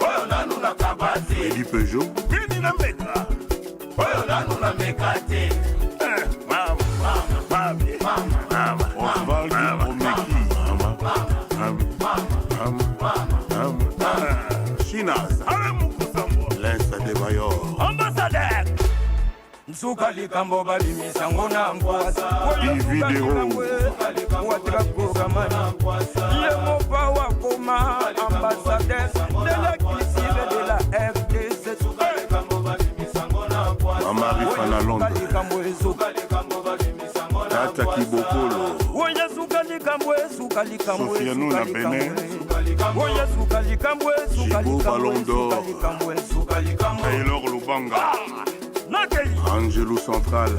Oyo nanu na kaba te. Eddie Peugeot. Beni na Mecca. Oyo nanu na Mecca te. Oswald Omeki. Chinas. Lensa de Bayor. Ambassadeur. Nsuka likambo balimisa ngona mpwasa. Video. Ye mopa wakoma ambassadeur de l'exclusive de la RDC. Amari Fana Londres. Tata Kibokolo. Sofianou na Benin. Jibo Ballon d'Or. Taylor Lubanga. Angelou Central.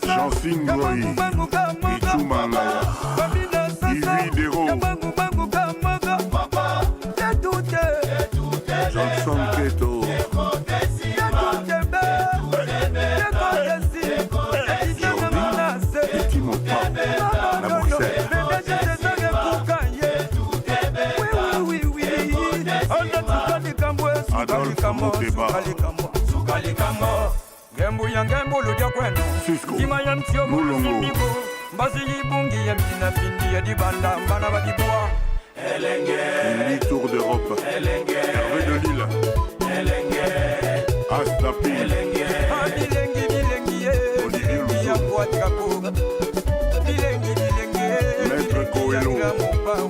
Jean-Phine Goy. Ichou Mangaya. Yvi Dero. Johnson Keto. Petit Montant. La Bruxelles. Adolphe Mouteba. Ngembu ya ngembu ludia kwenu Cisco. Kima ya mtio Mulongo. mulusimiko Mbasi libungi ya mtina pindi ya dibanda Mbana bakibua Indi Tour d'Europe. Hervé de Lille. Astapi. Bilengi bilengi ye Olivier Bilengi ya Louzou. kuatikako Bilengi bilengi ye Maître Coelho. Ya mupau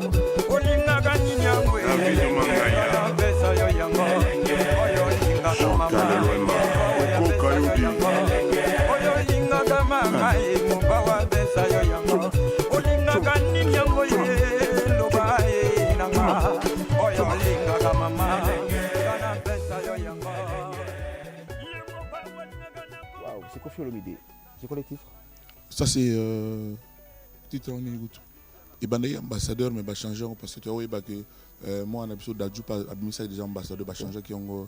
Olinga kanyanyangwe David Mangaya. Besa yo yango Oyo linga Chantal Lwemba. Oko Kayodi. Oyo linga kama ye Mubawa besa yo yango Olinga kanyanyangwe Loba ye nanga Oyo linga kama mama Kana besa yo yango Waouh, c'est Koffi Olomide. C'est quoi les titres? Ça, c'est titre en écoute. Et ben d'ailleurs, ambassadeur, mais va changer parce que tu vois que moi, en épisode d'Adjou, administrateur des ambassadeurs, va changer qui ont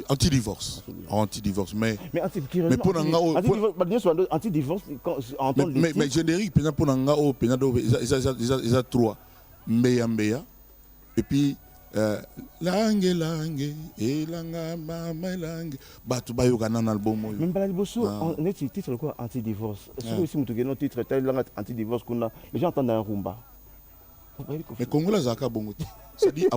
anti-divorce. Anti-divorce. Mais pour anti-divorce, mais générique, par exemple, pour Nanga, ils ont trois. Mbeya. Et puis, langue, et langa, mama, langue. Batu bayo ganan album. même pas l'albosso, on est titre quoi? Anti-divorce. Si vous avez un titre, anti-divorce, les gens entendent un rumba. Mais Congolais Zaka Bongo. C'est-à-dire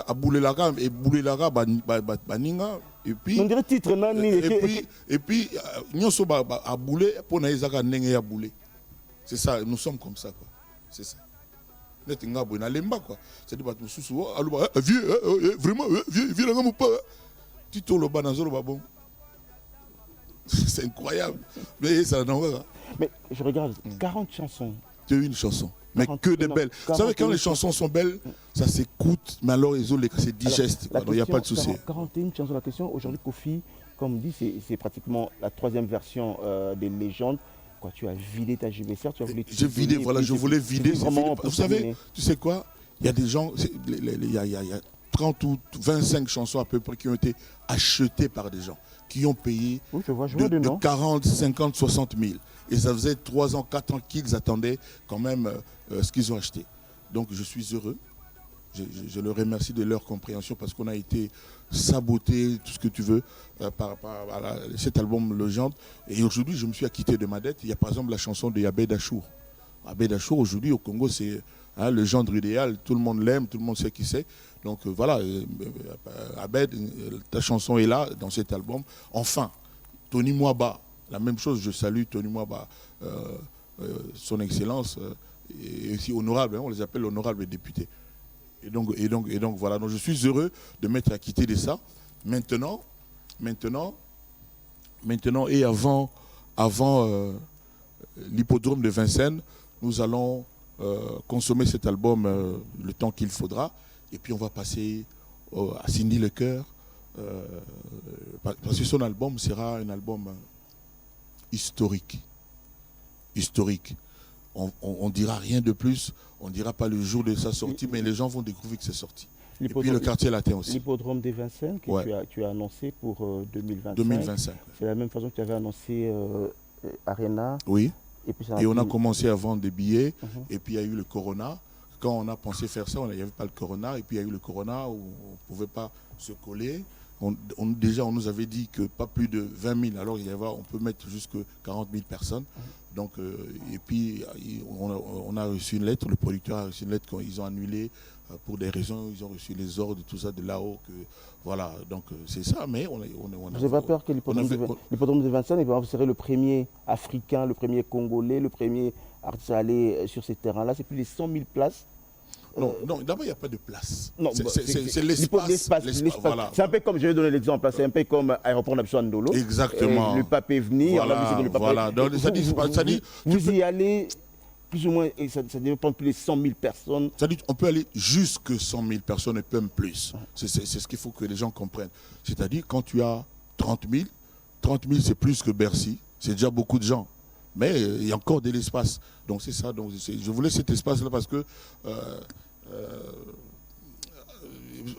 Aboulelaka et Boulelaka Baninga et puis on dirait titre nani et puis Nyonso Aboulé pour Naïzaka Nenge Aboulé. C'est ça, nous sommes comme ça quoi. C'est ça. Netinga Bona Lemba quoi. C'est-à-dire bah sous vieux vraiment vieux là mon pas. Tito le Banazolo Babon. C'est incroyable. Mais ça non. Mais je regarde 40 chansons. C'est une chanson. Mais que des belles. Vous savez, quand les chansons sont belles, ça s'écoute, mais alors c'est digeste. Donc il n'y a pas de souci. 41 chansons. La question aujourd'hui, Kofi, comme dit, c'est pratiquement la 3e version des légendes. Quoi, tu as vidé ta JVCR, tu as voulu. J'ai vidé, voilà, je voulais vider. Vous savez, tu sais quoi? Il y a des gens, il y a 30 ou 25 chansons à peu près qui ont été achetées par des gens, qui ont payé oui, je vois de 40, 50, 60 000. Et ça faisait 3 ans, 4 ans qu'ils attendaient quand même ce qu'ils ont acheté. Donc je suis heureux. Je leur remercie de leur compréhension parce qu'on a été saboté, tout ce que tu veux, par rapport à cet album Legende. Et aujourd'hui, je me suis acquitté de ma dette. Il y a par exemple la chanson de Yabé Dachour. Yabé Dachour, aujourd'hui, au Congo, c'est le gendre idéal. Tout le monde l'aime, tout le monde sait qui c'est. Donc voilà, Abed, ta chanson est là dans cet album. Enfin, Tony Mwaba. La même chose, je salue Tony Mwaba, son excellence, et aussi honorable, on les appelle honorables députés. Et donc voilà, donc je suis heureux de m'être acquitté de ça. Maintenant, et avant l'hippodrome de Vincennes, nous allons consommer cet album le temps qu'il faudra, et puis on va passer à Cindy Lecoeur, parce que son album sera un album historique. On dira rien de plus, on dira pas le jour de sa sortie, mais les gens vont découvrir que c'est sorti. Et puis le quartier latin aussi. L'hippodrome des Vincennes que tu as annoncé pour 2025. 2025. C'est la même façon que tu avais annoncé Arena. Oui. Et on a commencé à vendre des billets, Uh-huh. et puis il y a eu le Corona. Quand on a pensé faire ça, il n'y avait pas le Corona, et puis il y a eu le Corona où on ne pouvait pas se coller. Déjà, on nous avait dit que pas plus de 20 000, alors on peut mettre jusqu'à 40 000 personnes. Donc, et puis, on a reçu une lettre, le producteur a reçu une lettre qu'ils ont annulé pour des raisons, ils ont reçu les ordres, tout ça de là-haut. Voilà, donc c'est ça, mais on Vous n'avez pas peur que l'hippodrome de Vincennes serait le premier Africain, le premier Congolais, le premier artiste à aller sur ces terrains-là? C'est plus de 100 000 places. Non, d'abord, il n'y a pas de place. C'est l'espace. Voilà. C'est un peu comme, je vais donner l'exemple, c'est un peu comme Aéroport National Ndolo. Exactement. Le pape est venu, voilà, on a visité le pape. Voilà. Donc, vous y allez, plus ou moins, et ça dépend plus de 100 000 personnes. C'est-à-dire on peut aller jusque 100 000 personnes et même plus. C'est ce qu'il faut que les gens comprennent. C'est-à-dire quand tu as 30 000 c'est plus que Bercy. C'est déjà beaucoup de gens. Mais il y a encore de l'espace. Donc c'est ça. Donc je voulais cet espace-là parce que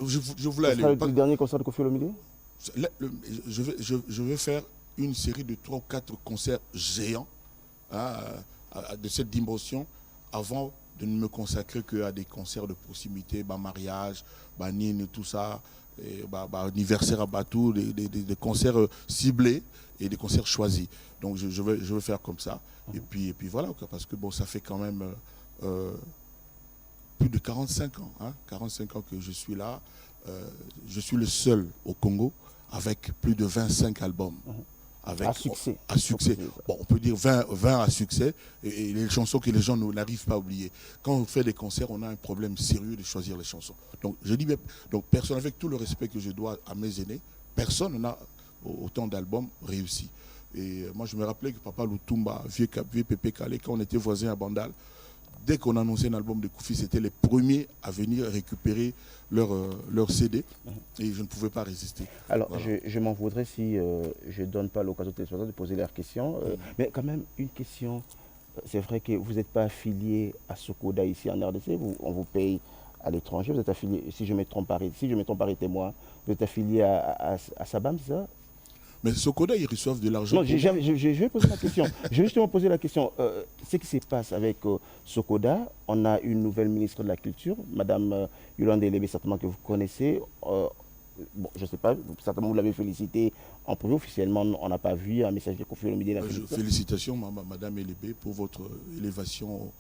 je voulais aller. Le dernier concert de Koffi Olomide? Je vais faire une série de 3 ou 4 concerts géants de cette dimension avant de ne me consacrer qu'à des concerts de proximité, mariage, nine, tout ça, anniversaire à Batou, des concerts ciblés et des concerts choisis. Donc je vais faire comme ça. Et puis voilà, parce que bon, ça fait quand même plus de 45 ans, 45 ans que je suis là. Je suis le seul au Congo avec plus de 25 albums. Avec, à succès. Bon, on peut dire 20 à succès, et les chansons que les gens n'arrivent pas à oublier. Quand on fait des concerts, on a un problème sérieux de choisir les chansons. Donc je dis, donc personne, avec tout le respect que je dois à mes aînés, personne n'a autant d'albums réussis. Et moi je me rappelais que Papa Lutumba, vieux Pépé Calais, quand on était voisins à Bandal, dès qu'on annonçait un album de Koffi, c'était les premiers à venir récupérer leur CD, et je ne pouvais pas résister. Alors, voilà. je m'en voudrais si je ne donne pas l'occasion aux téléspectateurs de poser leurs questions. Mais quand même, une question, c'est vrai que vous n'êtes pas affilié à Sokoda ici en RDC, on vous paye à l'étranger, vous êtes affilié, si je me trompe pas, arrêtez-moi, vous êtes affilié à Sabam, c'est ça? Mais Sokoda, ils reçoivent de l'argent. Non, je vais poser la question. Je vais justement poser la question. Ce qui se passe avec Sokoda, on a une nouvelle ministre de la Culture, Madame Yolande Elébé, certainement que vous connaissez. Bon, je ne sais pas, certainement vous l'avez félicité en privé, officiellement on n'a pas vu un message de Koffi Olomide. Félicitations Madame Elébé pour votre élévation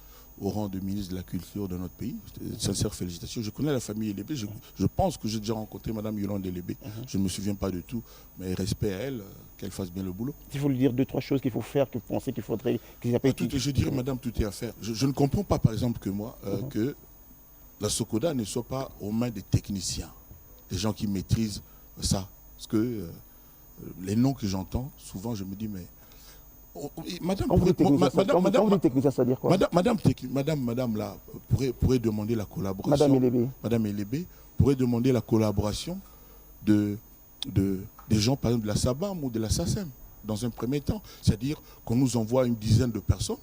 au rang de ministre de la Culture de notre pays. Sincères félicitations. Je connais la famille Elébé. Je pense que j'ai déjà rencontré Mme Yolande Elébé. Je ne me souviens pas de tout, mais respect à elle, qu'elle fasse bien le boulot. Il faut lui dire 2-3 choses qu'il faut faire, que vous pensez qu'il faudrait qu'ils appellent. Je dirais, madame, tout est à faire. Je ne comprends pas, par exemple, que moi, que la SOCODA ne soit pas aux mains des techniciens, des gens qui maîtrisent ça. Parce que les noms que j'entends, souvent, je me dis, mais... Madame, madame là, pourrait demander la collaboration. Madame Elébé. Madame Elébé pourrait demander la collaboration des gens, par exemple, de la SABAM ou de la SACEM, dans un premier temps. C'est-à-dire qu'on nous envoie une dizaine de personnes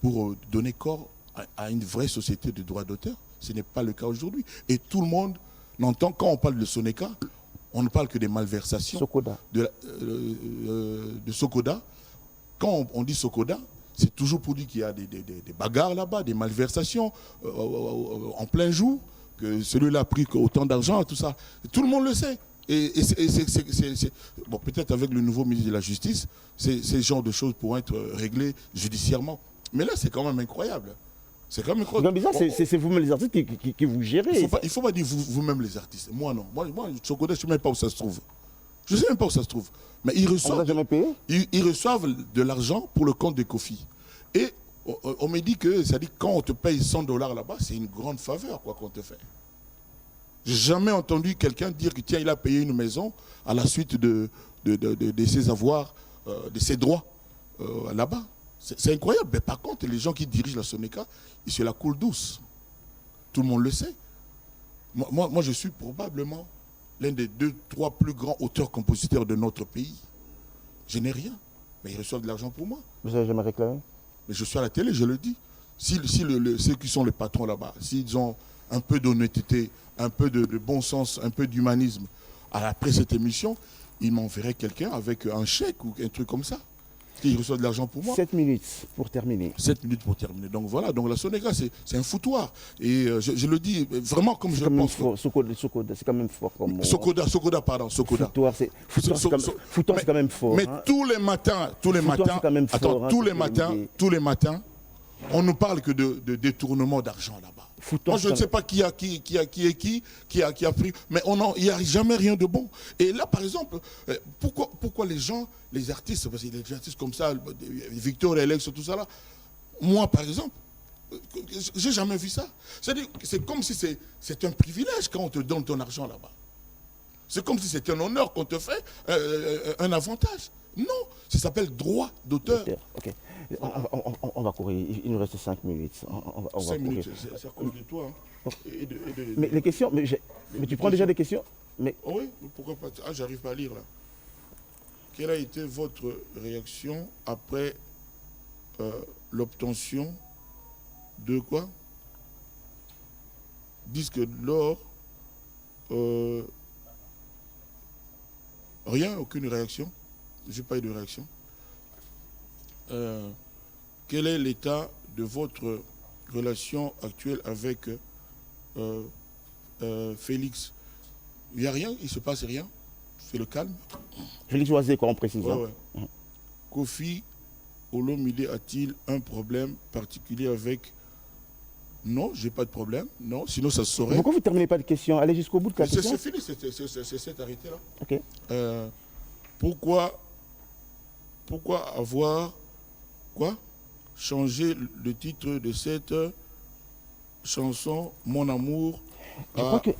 pour donner corps à une vraie société de droits d'auteur. Ce n'est pas le cas aujourd'hui. Et tout le monde n'entend, quand on parle de Soneca, on ne parle que des malversations Socoda. de Socoda. Quand on dit Socoda, c'est toujours pour dire qu'il y a des bagarres là-bas, des malversations en plein jour, que celui-là a pris autant d'argent, tout ça. Tout le monde le sait. Bon, peut-être avec le nouveau ministre de la Justice, ces genres de choses pourront être réglées judiciairement. Mais là, c'est quand même incroyable. C'est quand même incroyable. C'est vous-même les artistes qui vous gérez. Il ne faut pas dire vous-même les artistes. Moi, non. Moi Socoda, je ne sais même pas où ça se trouve. Je ne sais même pas où ça se trouve. Mais ils reçoivent de l'argent pour le compte de Kofi. Et on me dit que, c'est-à-dire quand on te paye $100 là-bas, c'est une grande faveur quoi qu'on te fait. J'ai jamais entendu quelqu'un dire que tiens, il a payé une maison à la suite de ses avoirs, de ses droits là-bas. C'est incroyable. Mais par contre, les gens qui dirigent la Soneca, ils se la coulent douce. Tout le monde le sait. Moi je suis probablement l'un des 2-3 plus grands auteurs-compositeurs de notre pays. Je n'ai rien, mais ils reçoivent de l'argent pour moi. Vous n'avez jamais réclamé? Mais je suis à la télé, je le dis. Si ceux qui sont les patrons là-bas, s'ils ont un peu d'honnêteté, un peu de bon sens, un peu d'humanisme, après cette émission, ils m'enverraient quelqu'un avec un chèque ou un truc comme ça. Ils reçoivent de l'argent pour moi. 7 minutes pour terminer. 7 minutes pour terminer. Donc voilà, donc la Soneca, c'est un foutoir. Et je le dis vraiment comme je le pense. Socoda, c'est quand même fort comme mot. Socoda. Foutoir, c'est quand même fort. Mais tous les matins, tous les matins, on ne parle que de détournement d'argent là-bas. Moi, je ne sais pas qui a pris, mais il n'y a jamais rien de bon. Et là, par exemple, pourquoi les gens, les artistes, parce qu'il y a des artistes comme ça, Victor, Alex, tout ça là, moi, par exemple, j'ai jamais vu ça. C'est-à-dire, c'est comme si c'est un privilège quand on te donne ton argent là-bas. C'est comme si c'était un honneur qu'on te fait, un avantage. Non, ça s'appelle droit d'auteur. Ok. On va courir, il nous reste 5 minutes. 5 minutes, c'est à cause de toi. Hein. Mais les questions, mais tu prends déjà des questions mais... Oh oui, pourquoi pas? Ah, j'arrive pas à lire là. Quelle a été votre réaction après l'obtention de quoi? Disque d'or. Rien, aucune réaction. J'ai pas eu de réaction. Quel est l'état de votre relation actuelle avec Félix? Il n'y a rien, il ne se passe rien. C'est le calme. Félix Oisé, quoi, en précisant. Ouais. Kofi Olomide a-t-il un problème particulier avec... Non, j'ai pas de problème. Non, sinon ça se saurait. Pourquoi vous ne terminez pas de questions? Allez jusqu'au bout de la question. C'est fini, c'est arrêté là. Ok. Pourquoi avoir changé le titre de cette chanson, Mon amour? Je crois qu'il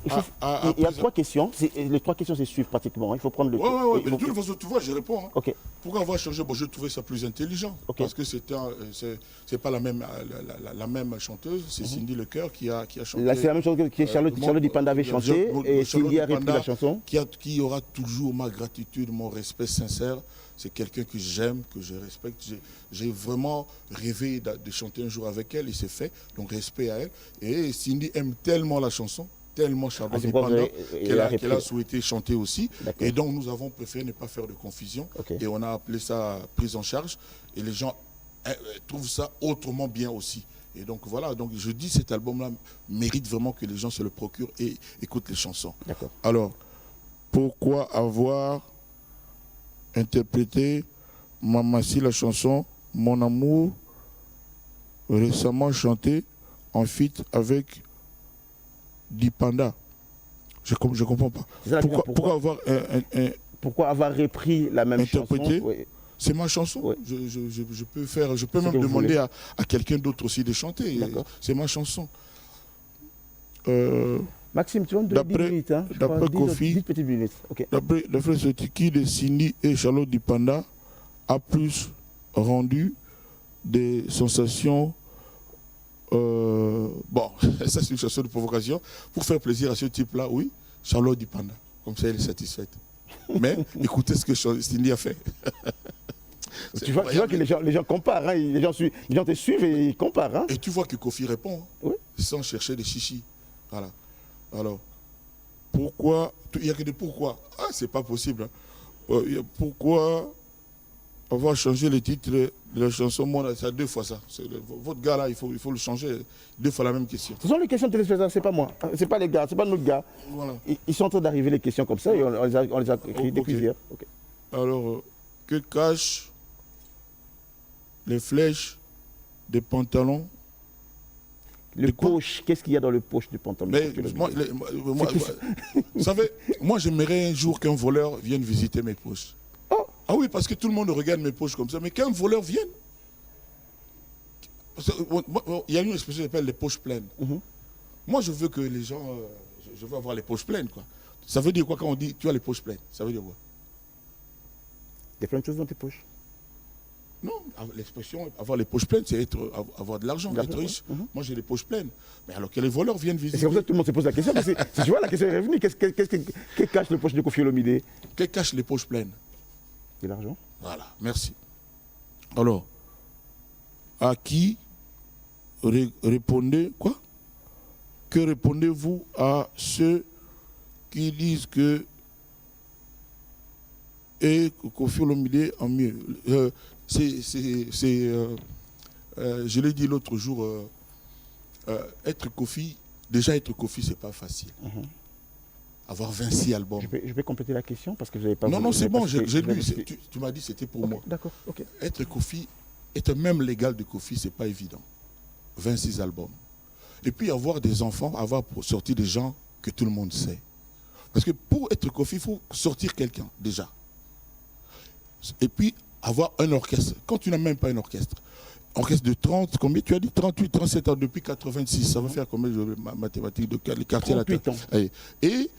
y a 3 questions. Les 3 questions se suivent pratiquement. Il faut prendre le temps. Oui. De toute façon, tu vois, je réponds. Hein. Okay. Pourquoi avoir changé? Bon, je trouvais ça plus intelligent. Okay. Parce que c'est pas la même chanteuse. C'est Cindy Lecoeur qui a chanté. Là, c'est la même chose que Charlotte Dipanda avait chanté. Et Cindy a repris la chanson. Qui aura toujours ma gratitude, mon respect sincère. C'est quelqu'un que j'aime, que je respecte. J'ai vraiment rêvé de chanter un jour avec elle et c'est fait. Donc respect à elle. Et Cindy aime tellement la chanson, tellement Charlotte Dipanda qu'elle a souhaité chanter aussi. Et donc nous avons préféré ne pas faire de confusion. Okay. Et on a appelé ça prise en charge. Et les gens trouvent ça autrement bien aussi. Et donc voilà, donc je dis cet album-là mérite vraiment que les gens se le procurent et écoutent les chansons. Alors, pourquoi avoir interprété Mamassi, la chanson Mon amour, récemment chantée en feat avec Dipanda. Je comprends pas. Pourquoi avoir repris la même interprété, chanson? Oui. C'est ma chanson. Oui. Je peux même demander à quelqu'un d'autre aussi de chanter. C'est ma chanson. Maxime, tu vas me donner 10 minutes. Hein? D'après Kofi, 10 petites minutes. Okay. D'après ce qui de Cindy et Charlotte Dipanda a plus rendu des sensations. Bon, ça c'est une chanson de provocation. Pour faire plaisir à ce type-là, oui, Charlotte Dipanda. Comme ça, elle est satisfaite. Mais écoutez ce que Cindy a fait. Tu vois que les gens comparent, hein, les gens te suivent et ils comparent. Hein. Et tu vois que Kofi répond, hein, oui. Sans chercher des chichis. Voilà. Alors, pourquoi, il n'y a que des pourquoi. Ah, c'est pas possible. Hein. Pourquoi avoir changé le titre de la chanson, c'est 2 fois ça. Votre gars là, il faut le changer 2 fois la même question. Ce sont les questions de téléspectateurs, c'est pas moi. C'est pas les gars, c'est pas notre gars. Voilà. Ils sont en train d'arriver les questions comme ça et on les a écrites depuis hier. Okay. Alors, que cachent les flèches des pantalons? Le poche, qu'est-ce qu'il y a dans le poche du pantalon? Mais vous savez, moi j'aimerais un jour qu'un voleur vienne visiter mes poches. Oh. Ah oui, parce que tout le monde regarde mes poches comme ça, mais qu'un voleur vienne. Il y a une expression qui s'appelle les poches pleines. Moi je veux que les gens, je veux avoir les poches pleines, quoi. Ça veut dire quoi quand on dit tu as les poches pleines? Ça veut dire quoi? Il y a plein de choses dans tes poches. Non, l'expression avoir les poches pleines, c'est avoir de l'argent, être riche. Moi, j'ai les poches pleines. Mais alors que les voleurs viennent visiter. C'est comme ça que tout le monde se pose la question. Parce que, si tu vois, la question est revenue. Qu'est-ce que cache le poche de Koffi Olomide? Que cache les poches pleines? De l'argent. Voilà, merci. Alors, à qui répondez quoi? Que répondez-vous à ceux qui disent que et Koffi Olomide en mieux? Je l'ai dit l'autre jour, être Koffi, c'est pas facile. Avoir 26 albums. Je vais compléter la question parce que vous n'avez pas... Non, c'est bon, j'ai lu. Tu m'as dit que c'était pour moi. D'accord, ok. Être Koffi, être même légal de Koffi, c'est pas évident. 26 albums. Et puis avoir des enfants, avoir sorti des gens que tout le monde sait. Parce que pour être Koffi, il faut sortir quelqu'un, déjà. Et puis avoir un orchestre. Quand tu n'as même pas un orchestre de 30, combien tu as dit 38, 37 ans depuis 86, ça va faire combien de mathématiques de quartier latin. Et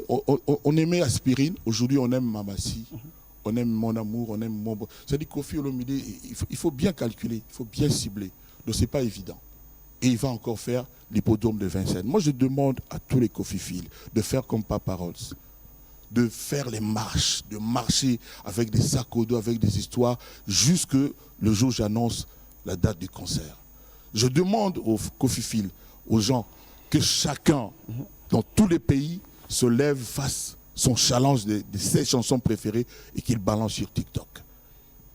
on aimait Aspirine, aujourd'hui on aime Mamassi, on aime Mon Amour, on aime Mon... C'est-à-dire Koffi Olomide, il faut bien calculer, il faut bien cibler. Donc c'est pas évident. Et il va encore faire l'hippodrome de Vincennes. Moi je demande à tous les Kofi-Philes de faire comme Papa Rolls, de faire les marches, de marcher avec des sacs au dos, avec des histoires, jusque le jour où j'annonce la date du concert. Je demande aux Kofi-Philes, aux gens, que chacun, dans tous les pays, se lève, fasse son challenge de ses chansons préférées et qu'il balance sur TikTok.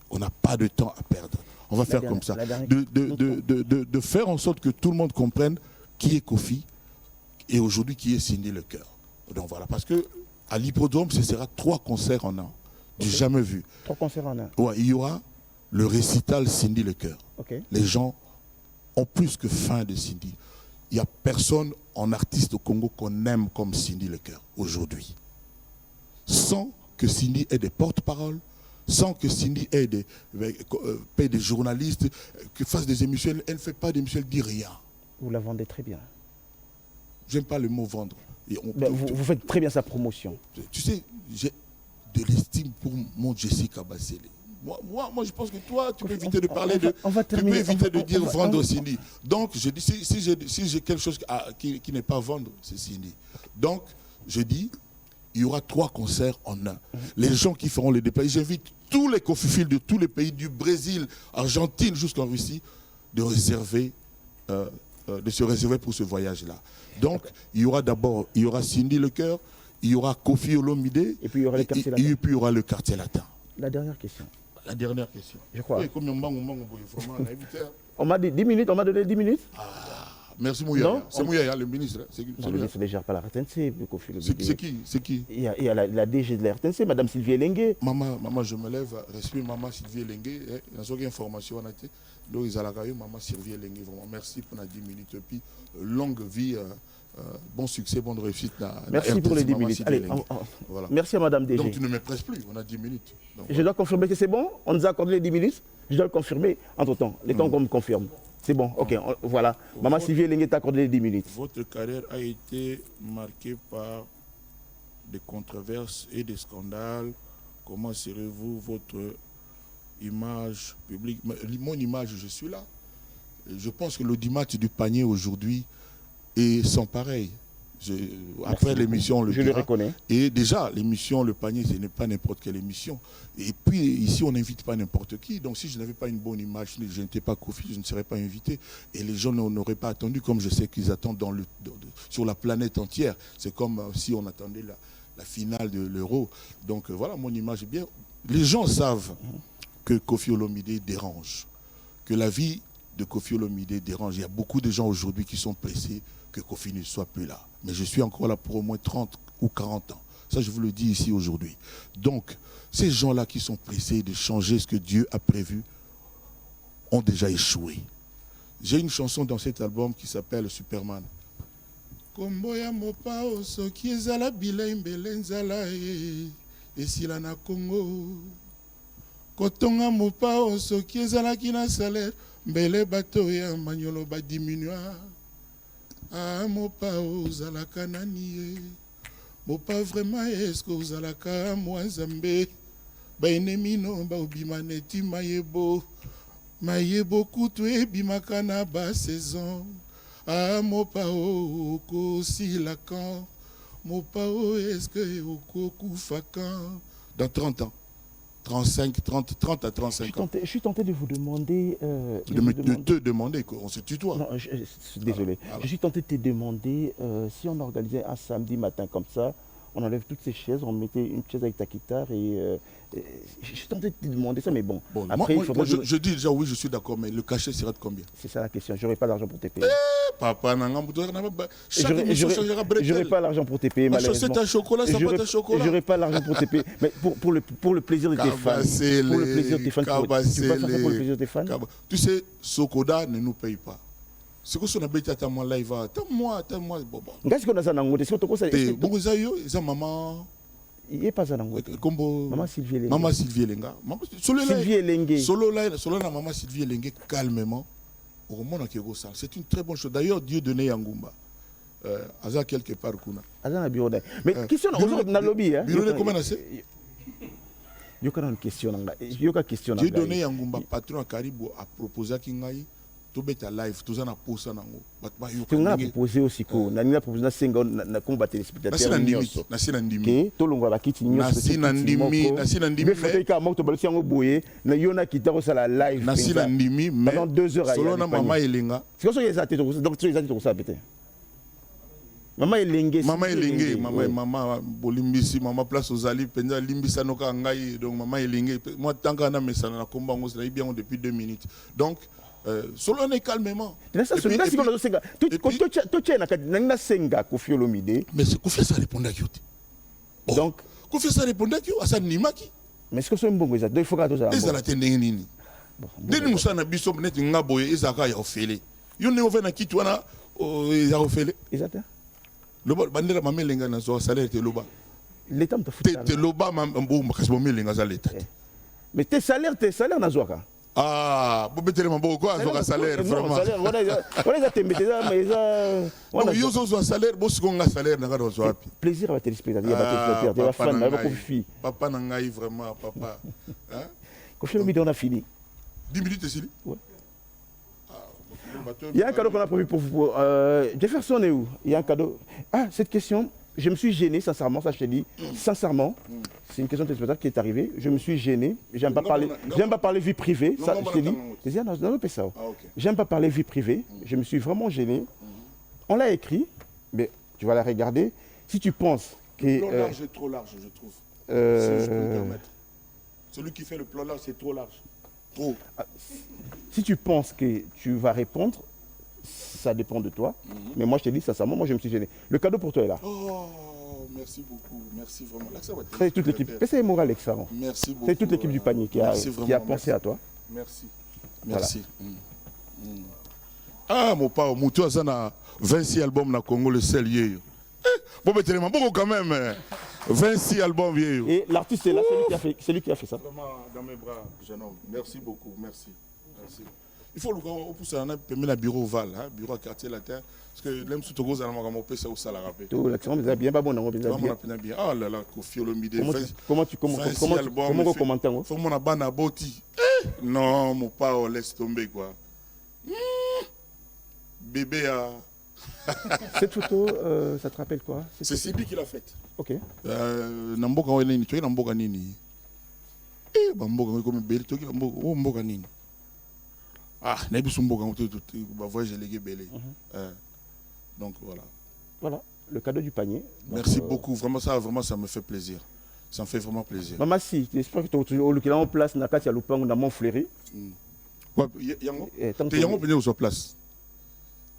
On n'a pas de temps à perdre. On va faire comme ça. De faire en sorte que tout le monde comprenne qui est Koffi et aujourd'hui qui est Cindy Lecœur. Donc voilà, parce que à l'hippodrome, ce sera 3 concerts en an. Du jamais vu. 3 concerts en an. Ouais, il y aura le récital Cindy Lecœur. Les gens ont plus que faim de Cindy. Il n'y a personne en artiste au Congo qu'on aime comme Cindy Lecœur aujourd'hui. Sans que Cindy ait des porte-paroles, sans que Cindy ait paye des journalistes, que fasse des émissions. Elle ne fait pas d'émissions, elle ne dit rien. Vous la vendez très bien. J'aime pas le mot vendre. Vous faites très bien sa promotion. Tu sais, j'ai de l'estime pour mon Jessica Bassele. Moi, je pense que toi, tu peux éviter de parler de... Tu peux éviter de dire vendre Cindy. Donc, je dis, si j'ai quelque chose qui n'est pas vendre, c'est Cindy. Donc, je dis, il y aura 3 concerts en un. Les gens qui feront les déplacements, j'invite tous les Kofi-Philes de tous les pays, du Brésil, Argentine jusqu'en Russie, de se réserver pour ce voyage-là. Donc, il y aura Cindy Lecœur, il y aura Koffi Olomide, et puis il y aura le quartier latin. Et puis il y aura le quartier latin. La dernière question. La dernière question. Je crois. Oui, On m'a dit 10 minutes, on m'a donné 10 minutes. Merci Mouyaya. Non, C'est Mouyaya, le ministre. C'est Non, le ministre ne gère pas la RTNC. c'est qui? Il y a la DG de la RTNC, Madame Sylvie Elengue. Maman, je me lève, respire maman Sylvie Elengue. Il y a une information. Donc, ils ont maman Sylvie Elengue. Vraiment, merci pour les 10 minutes. Et puis, longue vie, bon succès, bonne réussite. Merci pour les 10 minutes. Allez, voilà. Merci à Madame DG. Donc, tu ne me presses plus, on a 10 minutes. Donc, je dois confirmer que c'est bon. On nous a accordé les 10 minutes. Je dois le confirmer entre-temps. Le temps qu'on me confirme. C'est bon, ok, voilà. Maman Sylvie Elengue t'a accordé les 10 minutes. Votre carrière a été marquée par des controverses et des scandales. Comment serez-vous votre image publique? Mon image, je suis là. Je pense que l'audimat du panier aujourd'hui est sans pareil. Après l'émission, je le reconnais. Et déjà, l'émission Le Panier, ce n'est pas n'importe quelle émission. Et puis, ici, on n'invite pas n'importe qui. Donc, si je n'avais pas une bonne image, je n'étais pas Kofi, je ne serais pas invité. Et les gens n'auraient pas attendu, comme je sais qu'ils attendent sur la planète entière. C'est comme si on attendait la finale de l'Euro. Donc, voilà, mon image est bien. Les gens savent que Kofi Olomide dérange, que la vie de Kofi Olomide dérange. Il y a beaucoup de gens aujourd'hui qui sont pressés que Kofi ne soit plus là. Mais je suis encore là pour au moins 30 ou 40 ans. Ça, je vous le dis ici aujourd'hui. Donc, ces gens-là qui sont pressés de changer ce que Dieu a prévu ont déjà échoué. J'ai une chanson dans cet album qui s'appelle Superman. Komboya mopa osoki ezala bilei mbele nzala esila na Congo. Kotonga mopa osoki ezalaki na salaire mbele bato ya manyolo ba diminua. Ah, mopa ozalaka nani mopa vraiment est-ce que ozalaka mwanzambe baenemi no baobima neti mayebo kutu ebimaka na basaison. Ah, mopa okosila quand mopa est-ce que okokufa quand dans 30 ans 30 à 35 ans. Je suis tenté de vous demander... de te demander, on se tutoie. Non, désolé. Voilà. Je suis tenté de te demander si on organisait un samedi matin comme ça, on enlève toutes ces chaises, on mettait une chaise avec ta guitare et... je suis tenté de te demander ça, mais bon. Après, je dis déjà oui, je suis d'accord, mais le cachet sera de combien? C'est ça la question. J'aurais pas l'argent pour te payer. Papa, j'aurais pas l'argent pour te payer, malheureusement. C'est un chocolat, ça pas un chocolat. J'aurais pas l'argent pour te payer, mais pour le plaisir de tes fans. Pour le plaisir de tes fans. Tu peux pas faire ça pour le plaisir de tes fans? Tu sais, Sokoda ne nous paye pas. C'est que son habitude à moi live, attends-moi. Qu'est-ce qu'on a ça dans le monde? C'est que bon, ça maman. Il n'est pas ça dans le monde. Maman Sylvie Elengue. Maman Sylvie Elengue. Sylvie Elengue. Solo là, maman Sylvie Elengue calmement. C'est une très bonne chose. D'ailleurs, Dieu donnait Yangumba. Aza quelque part kuna. Aza na bureau. Mais question na lobby hein. Bureau comment c'est? Yoka une question là. Yoka question là. Dieu donnait Yangumba patron à Caribou a proposé kingai to beta live to zana posa nango. Tu ngana proposé aussi ko na nina proposé na senga na combattre les spectateurs. Na sina ndimi. Que to longa ba kiti nyos. Na sina ndimi. Mais faut ka moko to balisi yango boye na yona kitaro ça la live. Na sina ndimi mais pendant 2 heures. Solo na maman Elenga. C'est quoi ça exact donc tu exact ça peut-être. Maman Elengue. Maman bolimbisi maman place aux ali penza limbisa noka ngai donc maman Elengue moi tant que na mesana na komba ngo ça bien depuis 2 minutes. Donc solo on est calmement. Mais c'est Kofi Olomide. Mais c'est Kofi ça répondre à qui? Donc Kofi ça répondre à qui? À ça nimaki. Mais est-ce que c'est un bon exact? Il faut que ça. Ça la tende nini? Deni musana biso net ngaboye ezaka ya ofele. Yo ne ovena kitu wana ya ofele. Exact. Loba bandela mamelenga na zo salaire te loba. L'état me fout. Te loba mambo makasi mamelenga za l'état. Mais tes salaires na zo ka. Ah, vous mettez les mambo quoi à salaire vraiment. Voilà ça te mettez ça mais ça. Non, yo zo salaire, bo sikonga salaire na ka zo api. Plaisir à téléspectateurs, de la fan na Kofi. Papa na ngai vraiment papa. Hein? Kofi Olomide on a fini. 10 minutes ici. Ouais. Il y a un cadeau qu'on a prévu pour vous. Jefferson est où? Il y a un cadeau. Ah, cette question, je me suis gêné, sincèrement, ça je te dis. Sincèrement, c'est une question de téléspectateur qui est arrivée. Je me suis gêné. J'aime pas parler vie privée. Ça, je te dis. J'aime pas parler vie privée. Je me suis vraiment gêné. On l'a écrit, mais tu vas la regarder. Si tu penses que. Le plan large est trop large, je trouve. Si je peux me permettre. Celui qui fait le plan large, c'est trop large. Trop. Si tu penses que tu vas répondre, ça dépend de toi. Mais moi, je te dis sincèrement, moi, je me suis gêné. Le cadeau pour toi est là. Oh, merci beaucoup. Merci vraiment. Là, ça va être C'est toute l'équipe. C'est moral excellent. Merci beaucoup. C'est toute l'équipe du panier qui a pensé à toi. Merci. Merci. Ah, mon père, Moutou a 26 albums dans Congo, le seul lié. Bon, mais tellement beaucoup quand même. 26 albums vieux. Et l'artiste est là, c'est lui qui a fait ça. Vraiment dans mes bras, jeune homme. Merci beaucoup, merci. Merci. Il faut le pousser à un bureau Val, bureau à quartier latin. Parce que l'aime sous Togo, ça m'a fait ça au salaire. Tout l'action, mais bien pas bon, bien. Ah là là, Kofi Olomide. Comment tu commentes? Faut mon abana boti. Non, mon père, laisse tomber quoi. Bébé a. Cette photo, ça te rappelle quoi? C'est Sibi qui l'a faite. Ok. Namboka Weneni, tu es Namboka Nini. Eh, Bamboka, comme Bélé, tu es Namboka Nini. Ah, Nebusumboka, tu vas voir, j'ai légué Bélé. Donc voilà. Voilà, le cadeau du panier. Donc, merci beaucoup, vraiment, ça me fait plaisir. Ça me fait vraiment plaisir. Maman, si, j'espère que tu es en place, dans le Lupang, dans Montfleury. Ouais, Yango, tu es Yango venu aux places.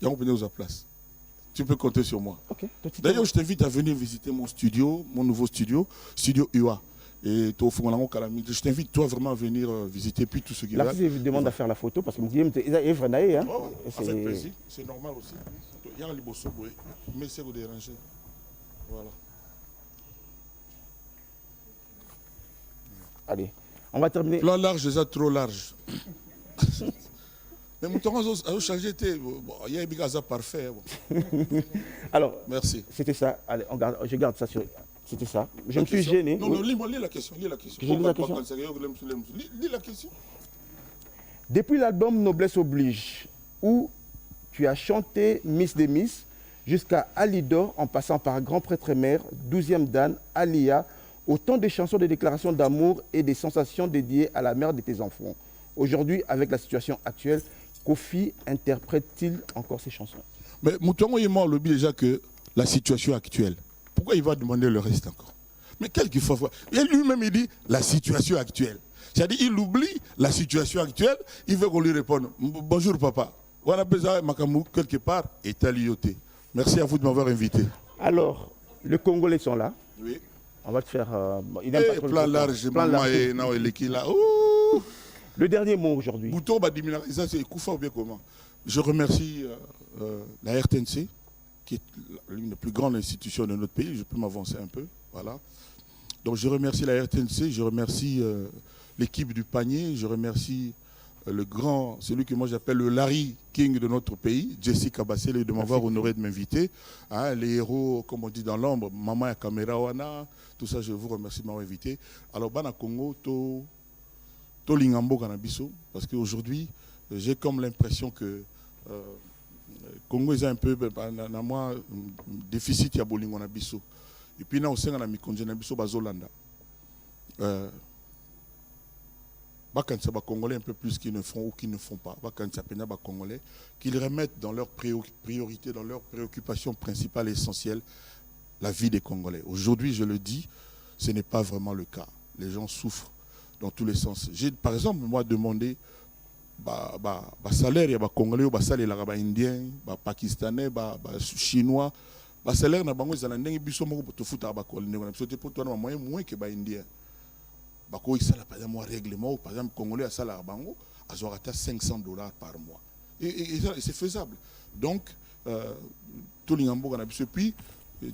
Yango venu aux places. Tu peux compter sur moi. Okay. D'ailleurs, je t'invite à venir visiter mon studio, mon nouveau studio, Studio UA. Et je t'invite toi vraiment à venir visiter, puis tout ce qui va. Là, je vous demande à faire la photo parce que Guillaume est vrai. Hein? Oh, avec plaisir, c'est normal aussi. Il y a un liboso, mais c'est vous déranger. Voilà. Allez, on va terminer. Plan large, c'est trop large. Mais mon temps a changé. Il y a un bigaza parfait. Alors, merci. C'était ça. Allez, je garde ça sur. C'était ça. Je me suis gêné. Non, non, lis la question. Lis la question. Lis la question. Depuis l'album Noblesse Oblige, où tu as chanté Miss des Miss, jusqu'à Alidor, en passant par Grand Prêtre Mère, 12e Dan, Alia, autant de chansons de déclaration d'amour et des sensations dédiées à la mère de tes enfants. Aujourd'hui, avec la situation actuelle, Kofi interprète-t-il encore ces chansons? Mais Moutongo est mort, le dit déjà que la situation actuelle. Pourquoi il va demander le reste encore? Mais quel qu'il faut voir. Et lui-même, il dit la situation actuelle. C'est-à-dire, il oublie la situation actuelle, il veut qu'on lui réponde. Bonjour, papa. On a besoin de Makamou, quelque part, est à l'IOT. Merci à vous de m'avoir invité. Alors, les Congolais sont là. Oui. On va te faire. Plan large, le dernier mot aujourd'hui. Bouton, c'est Koufa ou bien comment? Je remercie la RTNC, qui est l'une des plus grandes institutions de notre pays. Je peux m'avancer un peu. Voilà. Donc je remercie la RTNC, je remercie l'équipe du panier, je remercie celui que moi j'appelle le Larry King de notre pays, Jessica Bassele, de m'avoir honoré de m'inviter. Hein, les héros, comme on dit dans l'ombre, Maman et Caméra Wana, tout ça, je vous remercie de m'avoir invité. Alors, Bana Congo, to Lingambo Kanabiso, parce qu'aujourd'hui, j'ai comme l'impression que Congo est un peu, dans moi, déficit, il y a Bolingo Nabiso. Et puis, là, on sait qu'on a mis Konje Nabiso, Bazolanda. Quand c'est les Congolais un peu plus qu'ils ne font ou qu'ils ne font pas, quand c'est les Congolais, qu'ils remettent dans leurs priorités, dans leurs préoccupations principales et essentielles, la vie des Congolais. Aujourd'hui, je le dis, ce n'est pas vraiment le cas. Les gens souffrent dans tous les sens. J'ai, par exemple, moi, demandé salaire, il y a Congolais, salaire, il y a Indien, Pakistanais, Chinois, salaire, il y a des gens qui sont moins que les Indiens. Par exemple, règlement, par exemple, Congolais à salaire bango, à 500 $ par mois. Et c'est faisable. Donc, tout le monde a puis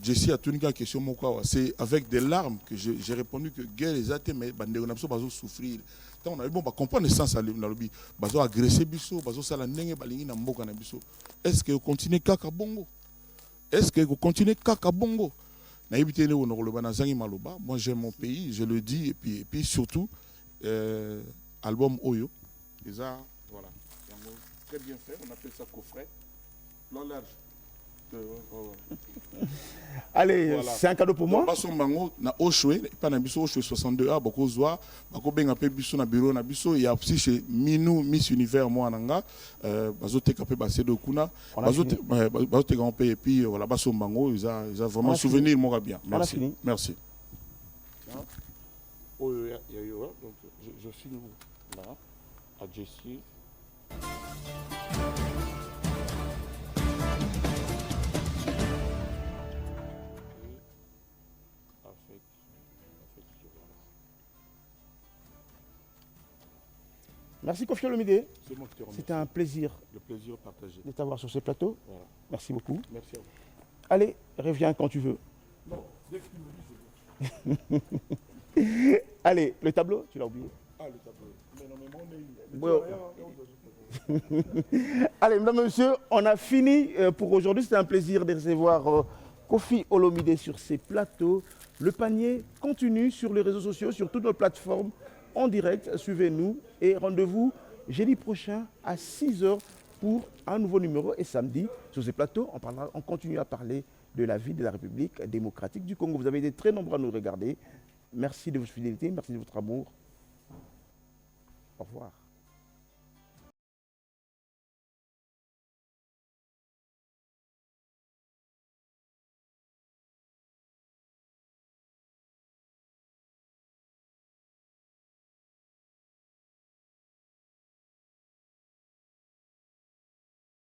Jessie a tout une question, c'est avec des larmes que j'ai répondu que guerre les athées, mais on a souffrir. On a bon, comprendre le sens à l'objet. Bazo agressé biso, bazo sala nenge balingi na mboka na biso. Est-ce que vous continuez kaka bongo? Est-ce que vous continuez kaka bongo? Moi j'aime mon pays, je le dis, et puis surtout, album Oyo, et ça, voilà, très bien fait, on appelle ça coffret, long large. Allez, voilà. C'est un cadeau pour moi. Na Oshwe, pas na biso Oshwe 62A, bako zoa, bako benga pe biso na bureau na biso, il y a aussi chez Minou Miss Univers moi nanga, bazo te kapé basé de kuna, bazo te grand et puis voilà baso mango, ils a vraiment souvenir moi bien. Merci. Merci. Oh donc je filme là à Jessie. Merci Kofi Olomide. C'est moi qui te remercie. C'était un plaisir Le plaisir partagé. de t'avoir sur ce plateau. Voilà. Merci beaucoup. Merci à vous. Allez, reviens quand tu veux. Non, dès que tu me dis, c'est bon. Allez, le tableau, tu l'as oublié. Ah, le tableau. Mais non, mais mon nez. Bon. Allez, mesdames et messieurs, on a fini pour aujourd'hui. C'était un plaisir de recevoir Kofi Olomide sur ces plateaux. Le panier continue sur les réseaux sociaux, sur toutes nos plateformes en direct. Suivez-nous et rendez-vous jeudi prochain à 6 h pour un nouveau numéro. Et samedi, sur ces plateaux, on continue à parler de la vie de la République démocratique du Congo. Vous avez été très nombreux à nous regarder. Merci de votre fidélité, merci de votre amour. Au revoir.